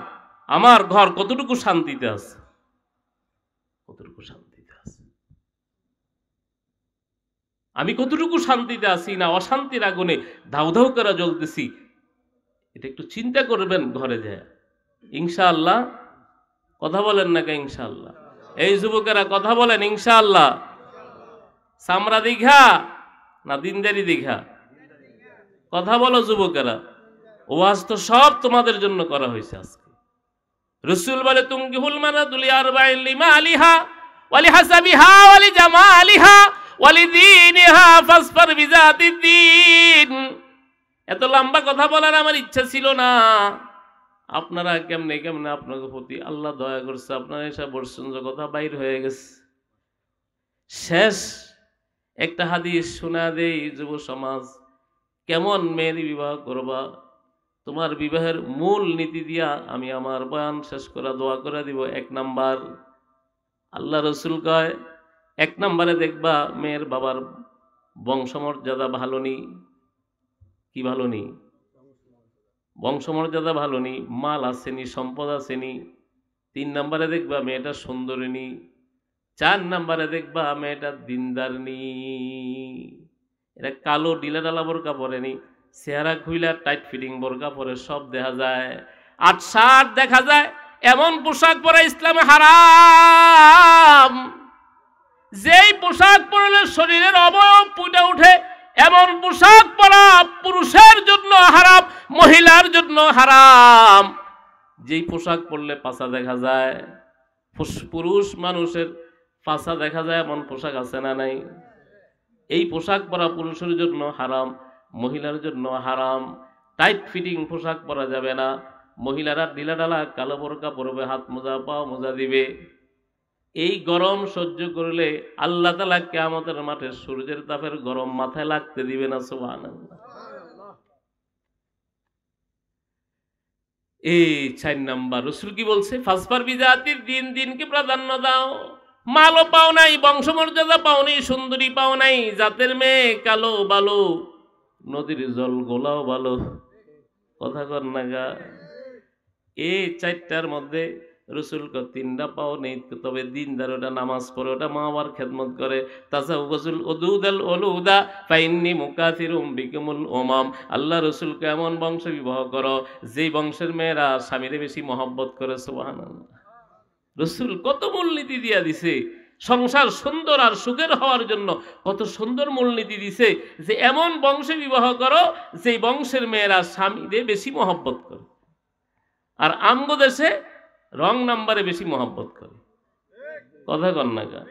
আমার ঘর কতটুকু শান্তিতে আছে, কতটুকু শান্তিতে আছে, আমি কতটুকু শান্তিতে আছি না অশান্তির আগুনে ধাউ ধাউ করে জ্বলতেছি, এটা একটু চিন্তা করবেন ঘরে যায়, ইনশাআল্লাহ। কথা বলেন না কে ইনশাআল্লাহ? এই যুবকেরা কথা বলেন ইনশাআল্লাহ। চামড়া দীঘা না দিনদারি দীঘা? কথা বলো যুবকেরা। ওয়াজ তো সব তোমাদের জন্য করা হয়েছে আজকে। রাসূল বলে তুনকিহুল মানাতুল আরবাইন লিমালিহা ওয়ালি হাসাবিহা ওয়ালি জামালিহা ওয়ালি দীনিহা ফাসফার বিযাতিদ্দীন। এত লম্বা কথা বলার আমার ইচ্ছা ছিল না। আপনারা কেমনে কেমনে আপনাদের প্রতি আল্লাহ দয়া করছে, আপনারা এসব বর্ষঞ্জ কথা বাইর হয়ে গেছে। শেষ একটা হাদিস শোনা দেই, যুব সমাজ, কেমন মেয়ের বিবাহ করবা, তোমার বিবাহের মূল নীতি দিয়া আমি আমার বয়ান শেষ করা দোয়া করে দিব। এক নাম্বার, আল্লাহ রসুল কয়, এক নাম্বারে দেখবা মেয়ের বাবার বংশমর্যাদা ভালো নেই। কি ভালো নেই? বংশমর্যাদা ভালো নেই, মাল আসেনি, সম্পদ আসেনি। 3 নাম্বারে দেখবা মেয়েটা সুন্দরী নেই। 4 নাম্বারে দেখবা মেয়েটা দিনদার নেই। এটা কালো ডিলা ডালা বোরকা পরেনি, চেহারা খুইলা টাইট ফিটিং বোরকা পরে সব দেখা যায়, 8-8 দেখা যায়। এমন পোশাক পরা ইসলামে হারাম, যেই পোশাক পরলে শরীরের অবয়ব ফুটে ওঠে, এমন পোশাক পরা পুরুষের জন্য হারাম, মহিলার জন্য হারাম। যেই পোশাক পরলে পাছা দেখা যায়, পুরুষ মানুষের পাছা দেখা যায়, এমন পোশাক আছে না নাই? এই পোশাক পরা পুরুষের জন্য হারাম, মহিলার জন্য হারাম। টাইট ফিটিং পোশাক পরা যাবে না। মহিলারা ঢিলা ঢালা কালো বোরকা পরবে, হাত মোজা পাও মোজা দিবে। এই গরম সহ্য করলে আল্লাহ তাআলা কিয়ামতের মাঠে সূর্যের তাপের গরম মাথায় লাগতে দিবে না। সুবহানাল্লাহ। এই 4 নাম্বার রাসূল কি বলছে, ফাসফার বিজাতির দিন, দিনকে প্রাধান্য দাও। মালও পাও নাই, বংশমর্যাদা পাও নাই, সুন্দরী পাও নাই, জাতের মেয়ে কালো ভালো, নদীর জল গোলাও ভালো, কথা কর না গা। এই 4টার মধ্যে রসুল 3টা পাও নেই, তবে দিনদার, ওটা নামাজ পড়ে, ওটা মা বাবার খেদমত করে। তাসাউগুল উদুদাল উলুদা ফাইন্নি মুকাথিরুম বিকুমুল উমাম। আল্লাহ রসুল কেমন বংশ বিবাহ করো যেই বংশের মেয়েরা স্বামীরে বেশি মহব্বত করে। সুবহানাল্লাহ। রসুল কত মূলনীতি দিয়া দিছে, সংসার সুন্দর আর সুখের হওয়ার জন্য কত সুন্দর মূলনীতি দিছে, যে এমন বংশে বিবাহ করো যেই বংশের মেয়েরা স্বামীরে বেশি মহব্বত করে। আর আমগো দেশে রং নাম্বারে বেশি মহব্বত করে, কথা কন না গা।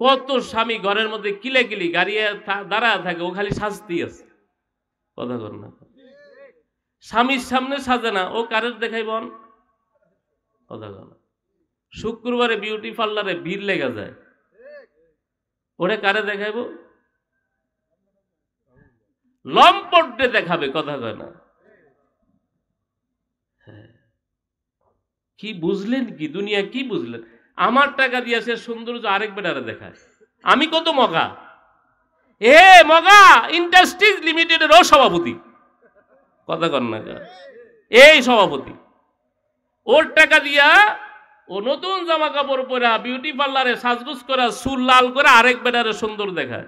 কত স্বামী ঘরের মধ্যে কিলাকিলি গাড়িয়ে দাঁড়ায় থাকে, ও খালি সাজতি আছে, কথা কন না। স্বামীর সামনে সাজে না, ও কারের দেখাইবন, কথা কন। শুক্রবারে বিউটি পার্লারে ভিড় লেগে যায়, ওরে কারে দেখাইব, লম্পটে দেখাবে, কথা কয় না। কি বুঝলেন, কি দুনিয়া কি বুঝলেন? আমার টাকা দিয়ে সে সৌন্দর্য আরেক বেটারে দেখায়। আমি কত মগা, মগা ইন্ডাস্ট্রিজ লিমিটেডের ও সভাপতি, কথা কন না, এই সভাপতি, ওর টাকা দিয়া ও নতুন জামা কাপড় পরা বিউটি পার্লারে সাজগুজ করা, চুল লাল করে আরেক বেটারে সুন্দর দেখায়।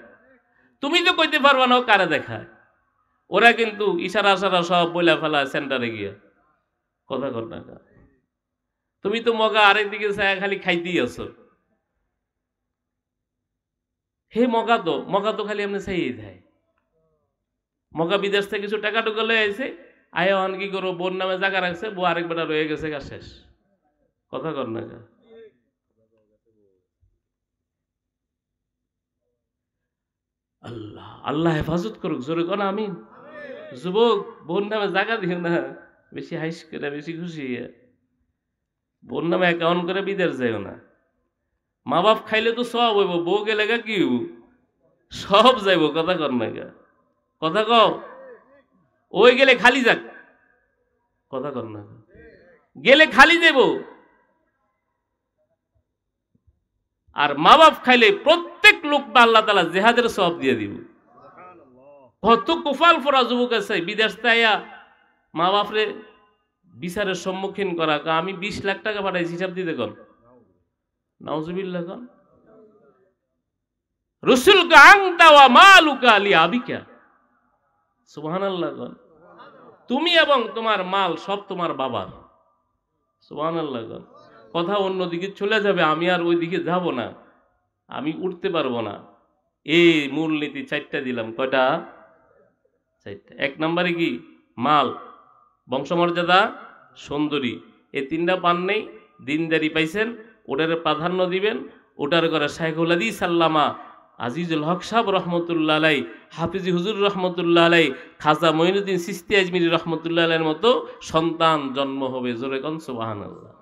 তুমি তো কইতে পারবা না ও কারে দেখায়। ওরা কিন্তু ইশারা আশারা সব বইলা ফেলায় সেন্টারে গিয়া, কথা কর না। তুমি তো মগা আরেক দিকে চায় খালি খাইতেই আছো। হে মগা তো খালি এমনি চাইয়ে দেয়। মগা বিদেশ থেকে কিছু টাকা টুকা লয়ে আইছে, আয় হন কি করো, বোন নামে জায়গা রাখছে, বউ আরেক বেটা রয়ে গেছে, গা শেষ, কথা কর না। আল্লাহ আল্লাহ হেফাজত করুক, জোরে কোন আমিন। যুবক, বোন নামে জায়গা দিও না, বেশি হাইস করে, বেশি খুশি, বোন নামে অ্যাকাউন্ট করে বিদেশ যাইও না। মা বাপ খাইলে তো সব হইব, বউ গেলে গা কি সব যাইব, কথা কর না গা, কথা কও। ওই গেলে খালি যাক, কথা কর না, গেলে খালি দেব। আর মা বাপ খাইলে প্রত্যেক লোকটা আল্লাহ তাআলা জিহাদের সওয়াব দিয়ে দিব। কত কুফাল ফরা যুবক আছে বিদেশ তাইয়া মা বাপরে বিচারের সম্মুখীন করা, আমি 20 লাখ টাকা পাঠাইছি, হিসাব দিতে কন, নাউজুবিল্লাহ কন। রাসূলকে আনতা ওয়া মালুকা লিআবিকা, সুবহানাল্লাহ কন। তুমি এবং তোমার মাল সব তোমার বাবার, সুবহানাল্লাহ কন। কথা অন্যদিকে চলে যাবে, আমি আর ওই দিকে যাব না, আমি উঠতে পারবো না। এই মূলনীতি 4টা দিলাম, কয়টা? 4টা। 1 নম্বরে কি? মাল, বংশমর্যাদা, সুন্দরী। এই 3টা পান নেই, দিনদারি পাইছেন, ওটার প্রাধান্য দিবেন। ওটার করে শাইখুল হাদিস আল্লামা আজিজুল হক সাহেব রহমতুল্লাহ আলাই, হাফিজি হুজুর রহমতুল্লাহ আলাই, খাজা মঈনুদ্দিন চিশতি আজমিরি রহমতুল্লাহ আলাইয়ের মতো সন্তান জন্ম হবে। জোরে কোন সুবহানাল্লাহ।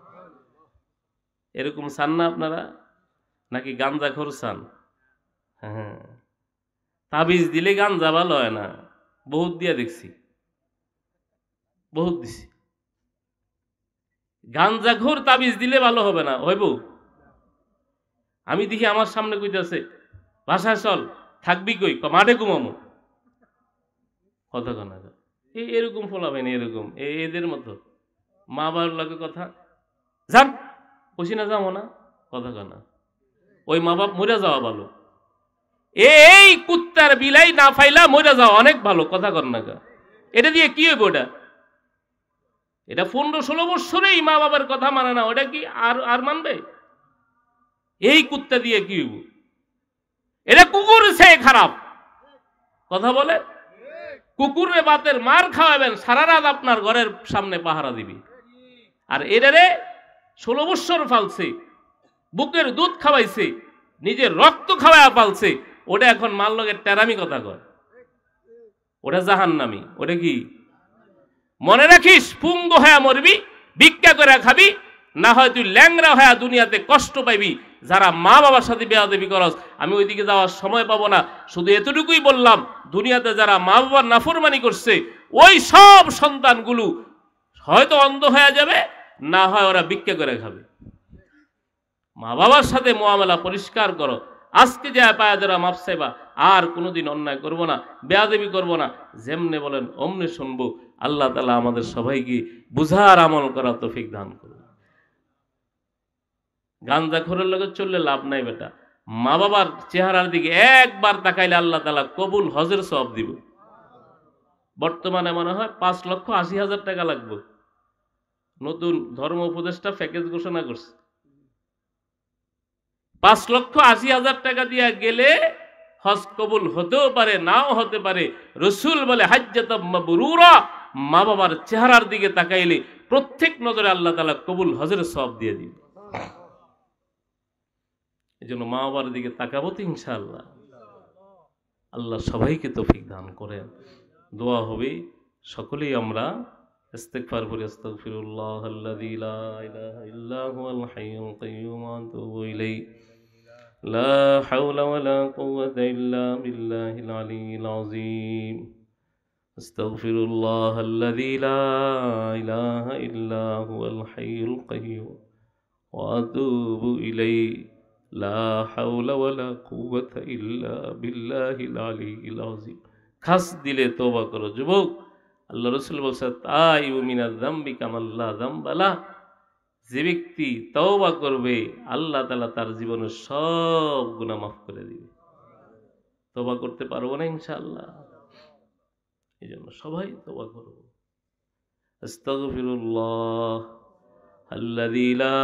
এরকম চান না আপনারা, নাকি গাঞ্জাখোর চান? হ্যাঁ, তাবিজ দিলে গাঞ্জা ভালো হয় না, বহুত দিয়া দেখছি, বহুত দিছি। গাঞ্জাখোর তাবিজ দিলে ভালো হবে না, হইব? আমি দেখি আমার সামনে কইতাছে, বাসায় চল, থাকবি কই? মাঠে ঘুমামো, কথা কনা। এরকম ফলাবেন, এরকম এদের মতো মা বাবার লাগে কথা, যান কইছি না যাবো না, কথা কনা। ওই মা বাপ মরে যাওয়া ভালো, এই কুত্তার বিলাই না ফাইলা মরে যাওয়া অনেক ভালো, কথা কর না। এটা দিয়ে কি হইব? এটা 15-16 বছরেই মা বাবার কথা মানে না, ওটা কি আর মানবে? এই কুত্তা দিয়ে কি হইব? এটা কুকুর সে খারাপ, কথা বলে। কুকুরে বাতের মার খাওয়াবেন, সারা রাত আপনার ঘরের সামনে পাহারা দিবি। আর এটারে 16 বছর ফালছে, বুকের দুধ খাওয়াইছে, নিজের রক্ত খাওয়ায়া পালছে, ওটা এখন মার লগের টেরামি কথা কয়, ওটা জাহান্নামী। ওটা কি? মনে রাখিস, পুঙ্গ হয়ে মরবি, ভিক্ষা করে খাবি, না হয় তুই ল্যাংরা হয়ে দুনিয়াতে কষ্ট পাইবি। যারা মা বাবার সাথে বেয়াদবি করস, আমি ওইদিকে যাওয়ার সময় পাবো না, শুধু এতটুকুই বললাম, দুনিয়াতে যারা মা বাবার নাফরমানি করছে, ওই সব সন্তানগুলো হয়তো অন্ধ হয়ে যাবে, না হয় ওরা ভিক্ষা করে খাবে। মা বাবার সাথে মুআমালা পরিষ্কার করো। আজকে যে পায়া যারা মাপ চাইবা, আর কোনোদিন অন্যায় করব না, বেয়াদবি করব না, যেমনে বলেন অমনে শুনবো। আল্লাহ তাআলা আমাদের সবাইকে বুঝার আমল করার তৌফিক দান করুন। গাঞ্জাখোরের লগে চললে লাভ নাই বেটা। মা বাবার চেহারার দিকে একবার তাকাইলে আল্লাহ তাআলা কবুল হজের সওয়াব দিব। বর্তমানে মনে হয় 5,80,000 টাকা লাগবে। নতুন ধর্ম উপদেষ্টা প্যাকেজ ঘোষণা করছে, 5,80,000 টাকা দিয়া গেলে হজ কবুল হতেও পারে, নাও হতে পারে। রসুল বলে হাজ্জাতাম মাবরুরা, মা বাবার চেহারার দিকে তাকাইলে প্রত্যেক নজরে আল্লাহ তাআলা কবুল হজের সওয়াব দিয়ে দিবে। এজন্য মা বাবার দিকে তাকাবো তো ইনশাআল্লাহ। আল্লাহ সবাইকে তৌফিক দান করেন। দোয়া হবে, সকলেই আমরা ইস্তিগফার করি। আস্তাগফিরুল্লাহাল্লাযী লা ইলাহা ইল্লা হুয়াল হাইয়ুল কাইয়্যুম ওয়া আতুবু ইলাইহি। লা হাওলা ওয়ালা কুওয়াতা ইল্লা বিল্লাহিল আলিয়্যিল আযীম। আস্তাগফিরুল্লাহাল্লাযী লা ইলাহা ইল্লা হুয়াল হাইয়ুল কাইয়্যুম ওয়া আতুবু ইলাইহি। লা হাওলা ওয়ালা কুওয়াতা ইল্লা বিল্লাহিল আলিয়্যিল আযীম। খাস দিলে তওবা করো যুবক। আল্লাহ রাসূল বলেছে তাইবু মিনাজ যামবি কামাল্লা যামবালা। যে ব্যক্তি তওবা করবে আল্লাহ তাআলা তার জীবনের সব গুনাহ মাফ করে দিবে। তওবা করতে পারবো না ইনশাআল্লাহ? এজন্য সবাই তওবা করব। আস্তাগফিরুল্লাহ আল্লাযী লা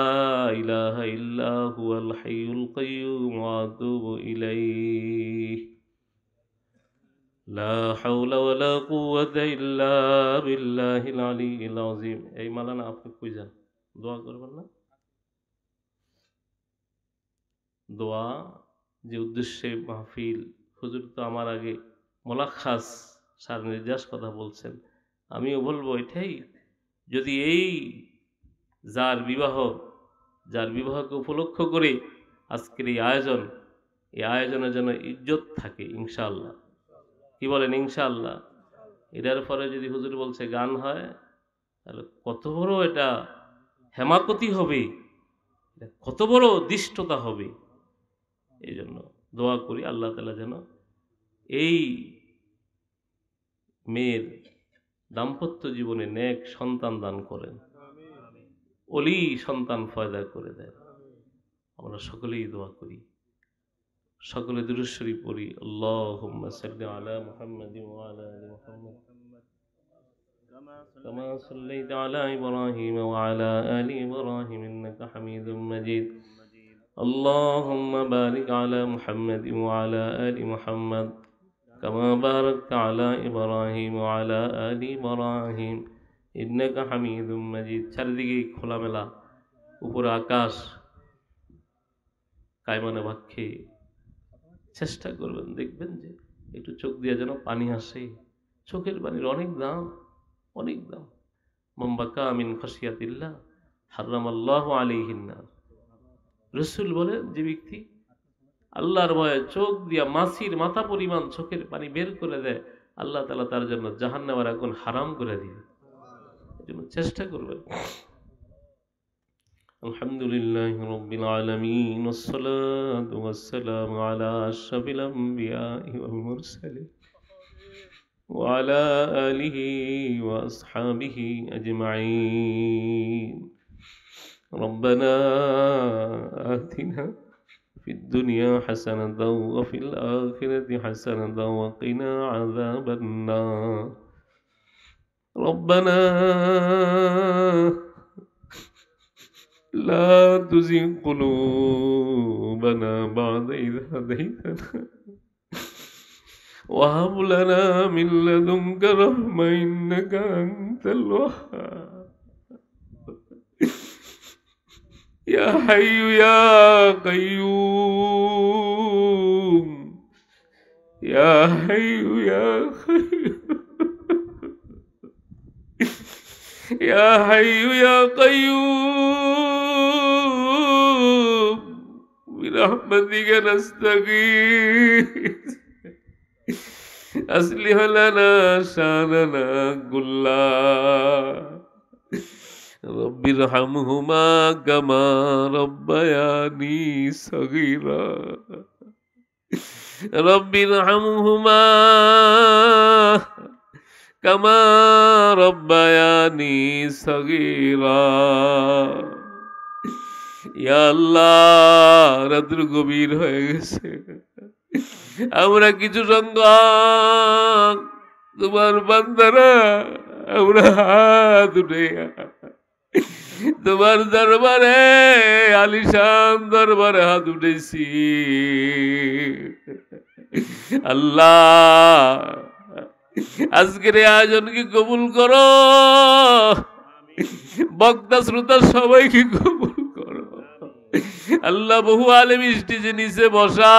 ইলাহা ইল্লা হুয়াল হাইয়ুল কাইয়্যুম ওয়া আতুবু ইলাইহি। লা হাওলা ওয়ালা কুওয়াতা ইল্লা বিল্লাহিল আলিয়্যিল আযীম। এই মালানা আপনি কই যান? দোয়া করবেন না? দোয়া যে উদ্দেশ্যে মাহফিল, হুজুর তো আমার আগে মোলাখাস সার নির্যাস কথা বলছেন, আমিও বলবো এটাই। যদি এই যার বিবাহকে উপলক্ষ করে আজকের এই আয়োজনের জন্য ইজ্জত থাকে ইনশাআল্লাহ। কি বলেন ইনশাআল্লাহ? এটার পরে যদি হুজুর বলছে গান হয়, তাহলে কত বড় এটা হেমাকতি হবে, কত বড় দৃষ্টতা হবে। এই জন্য দোয়া করি আল্লাহ তাআলা যেন এই মেয়ের দাম্পত্য জীবনে নেক সন্তান দান করেন, ওলি সন্তান পয়দা করে দেন। আমরা সকলেই দোয়া করি, সকলে দুরূদ শরীফ পড়ি। আল্লাহুম্মা সাল্লি আলা মুহাম্মাদিন ওয়া আলা আলি মুহাম্মাদ কামা সাল্লাইতা আলা ইব্রাহিম ওয়া আলা আলি ইব্রাহিম ইন্নাকা হামিদুম মাজিদ। আল্লাহুম্মা বারিক আলা মুহাম্মাদিন ওয়া আলা আলি মুহাম্মাদ কামা বারাকতা আলা ইব্রাহিম ওয়া আলা আলি ইব্রাহিম ইন্নাকা হামিদুম মাজিদ। চারিদিকে খোলামেলা, উপরে আকাশ, কায়মানে ভাক্ষে চেষ্টা করবেন, দেখবেন যে একটু চোখ দিয়ে যেন পানি আসে। চোখের পানির অনেক দাম, অনেক দাম। মান বাকা মিন খাশিয়াতিল্লাহ হারামাল্লাহু আলাইহিন নার। রাসূল বলেন যে ব্যক্তি আল্লাহর ভয়ে চোখ দিয়া মাছির মাথা পরিমাণ চোখের পানি বের করে দেয়, আল্লাহ তাআলা তার জন্য জাহান্নামের আগুন হারাম করে দিবে। এজন্য চেষ্টা করবেন। আলহামদুলিল্লাহি রাব্বিল আলামিন ওয়াসসালাতু ওয়াসসালামু আলা আশরাফিল আমবিয়াই ওয়াল মুরসালিন ওয়া আলা আলিহি ওয়া আসহাবিহি আজমাইন। রব্বানা আতিনা ফিদ দুনিয়া হাসানাতাও ওয়া ফিল আখিরাতি হাসানাতাও ওয়া কিনা আযাবান নার। রব্বানা لا تزغ قلوبنا بعد إذ هديتنا وهب لنا من لدنك رحمة إنك أنت الوهاب. يا حي يا قيوم، يا حي يا قيوم، يا حي يا قيوم برحمتك نستغيث أصلح لنا شأننا كله রব্বিরহামহুমা কামা রব্বায়ানি সগীরা রব্বিরহামহুমা কামা রব্বায়ানি সগীরা। ইয়া আল্লাহ, রাত্র গভীর হয়ে গেছে, আমরা কিছু সংখ্যক তোমার বান্দারা আমরা হাত উঠে তোমার দরবারে, আলিশান দরবারে হাত উঠেছি। আল্লাহ, আজকের এই আয়োজনকে কবুল করো, বক্তা শ্রোতা সবাইকে কবুল করো। আল্লাহ, বহু আলেম স্টেজে নিচে বসা,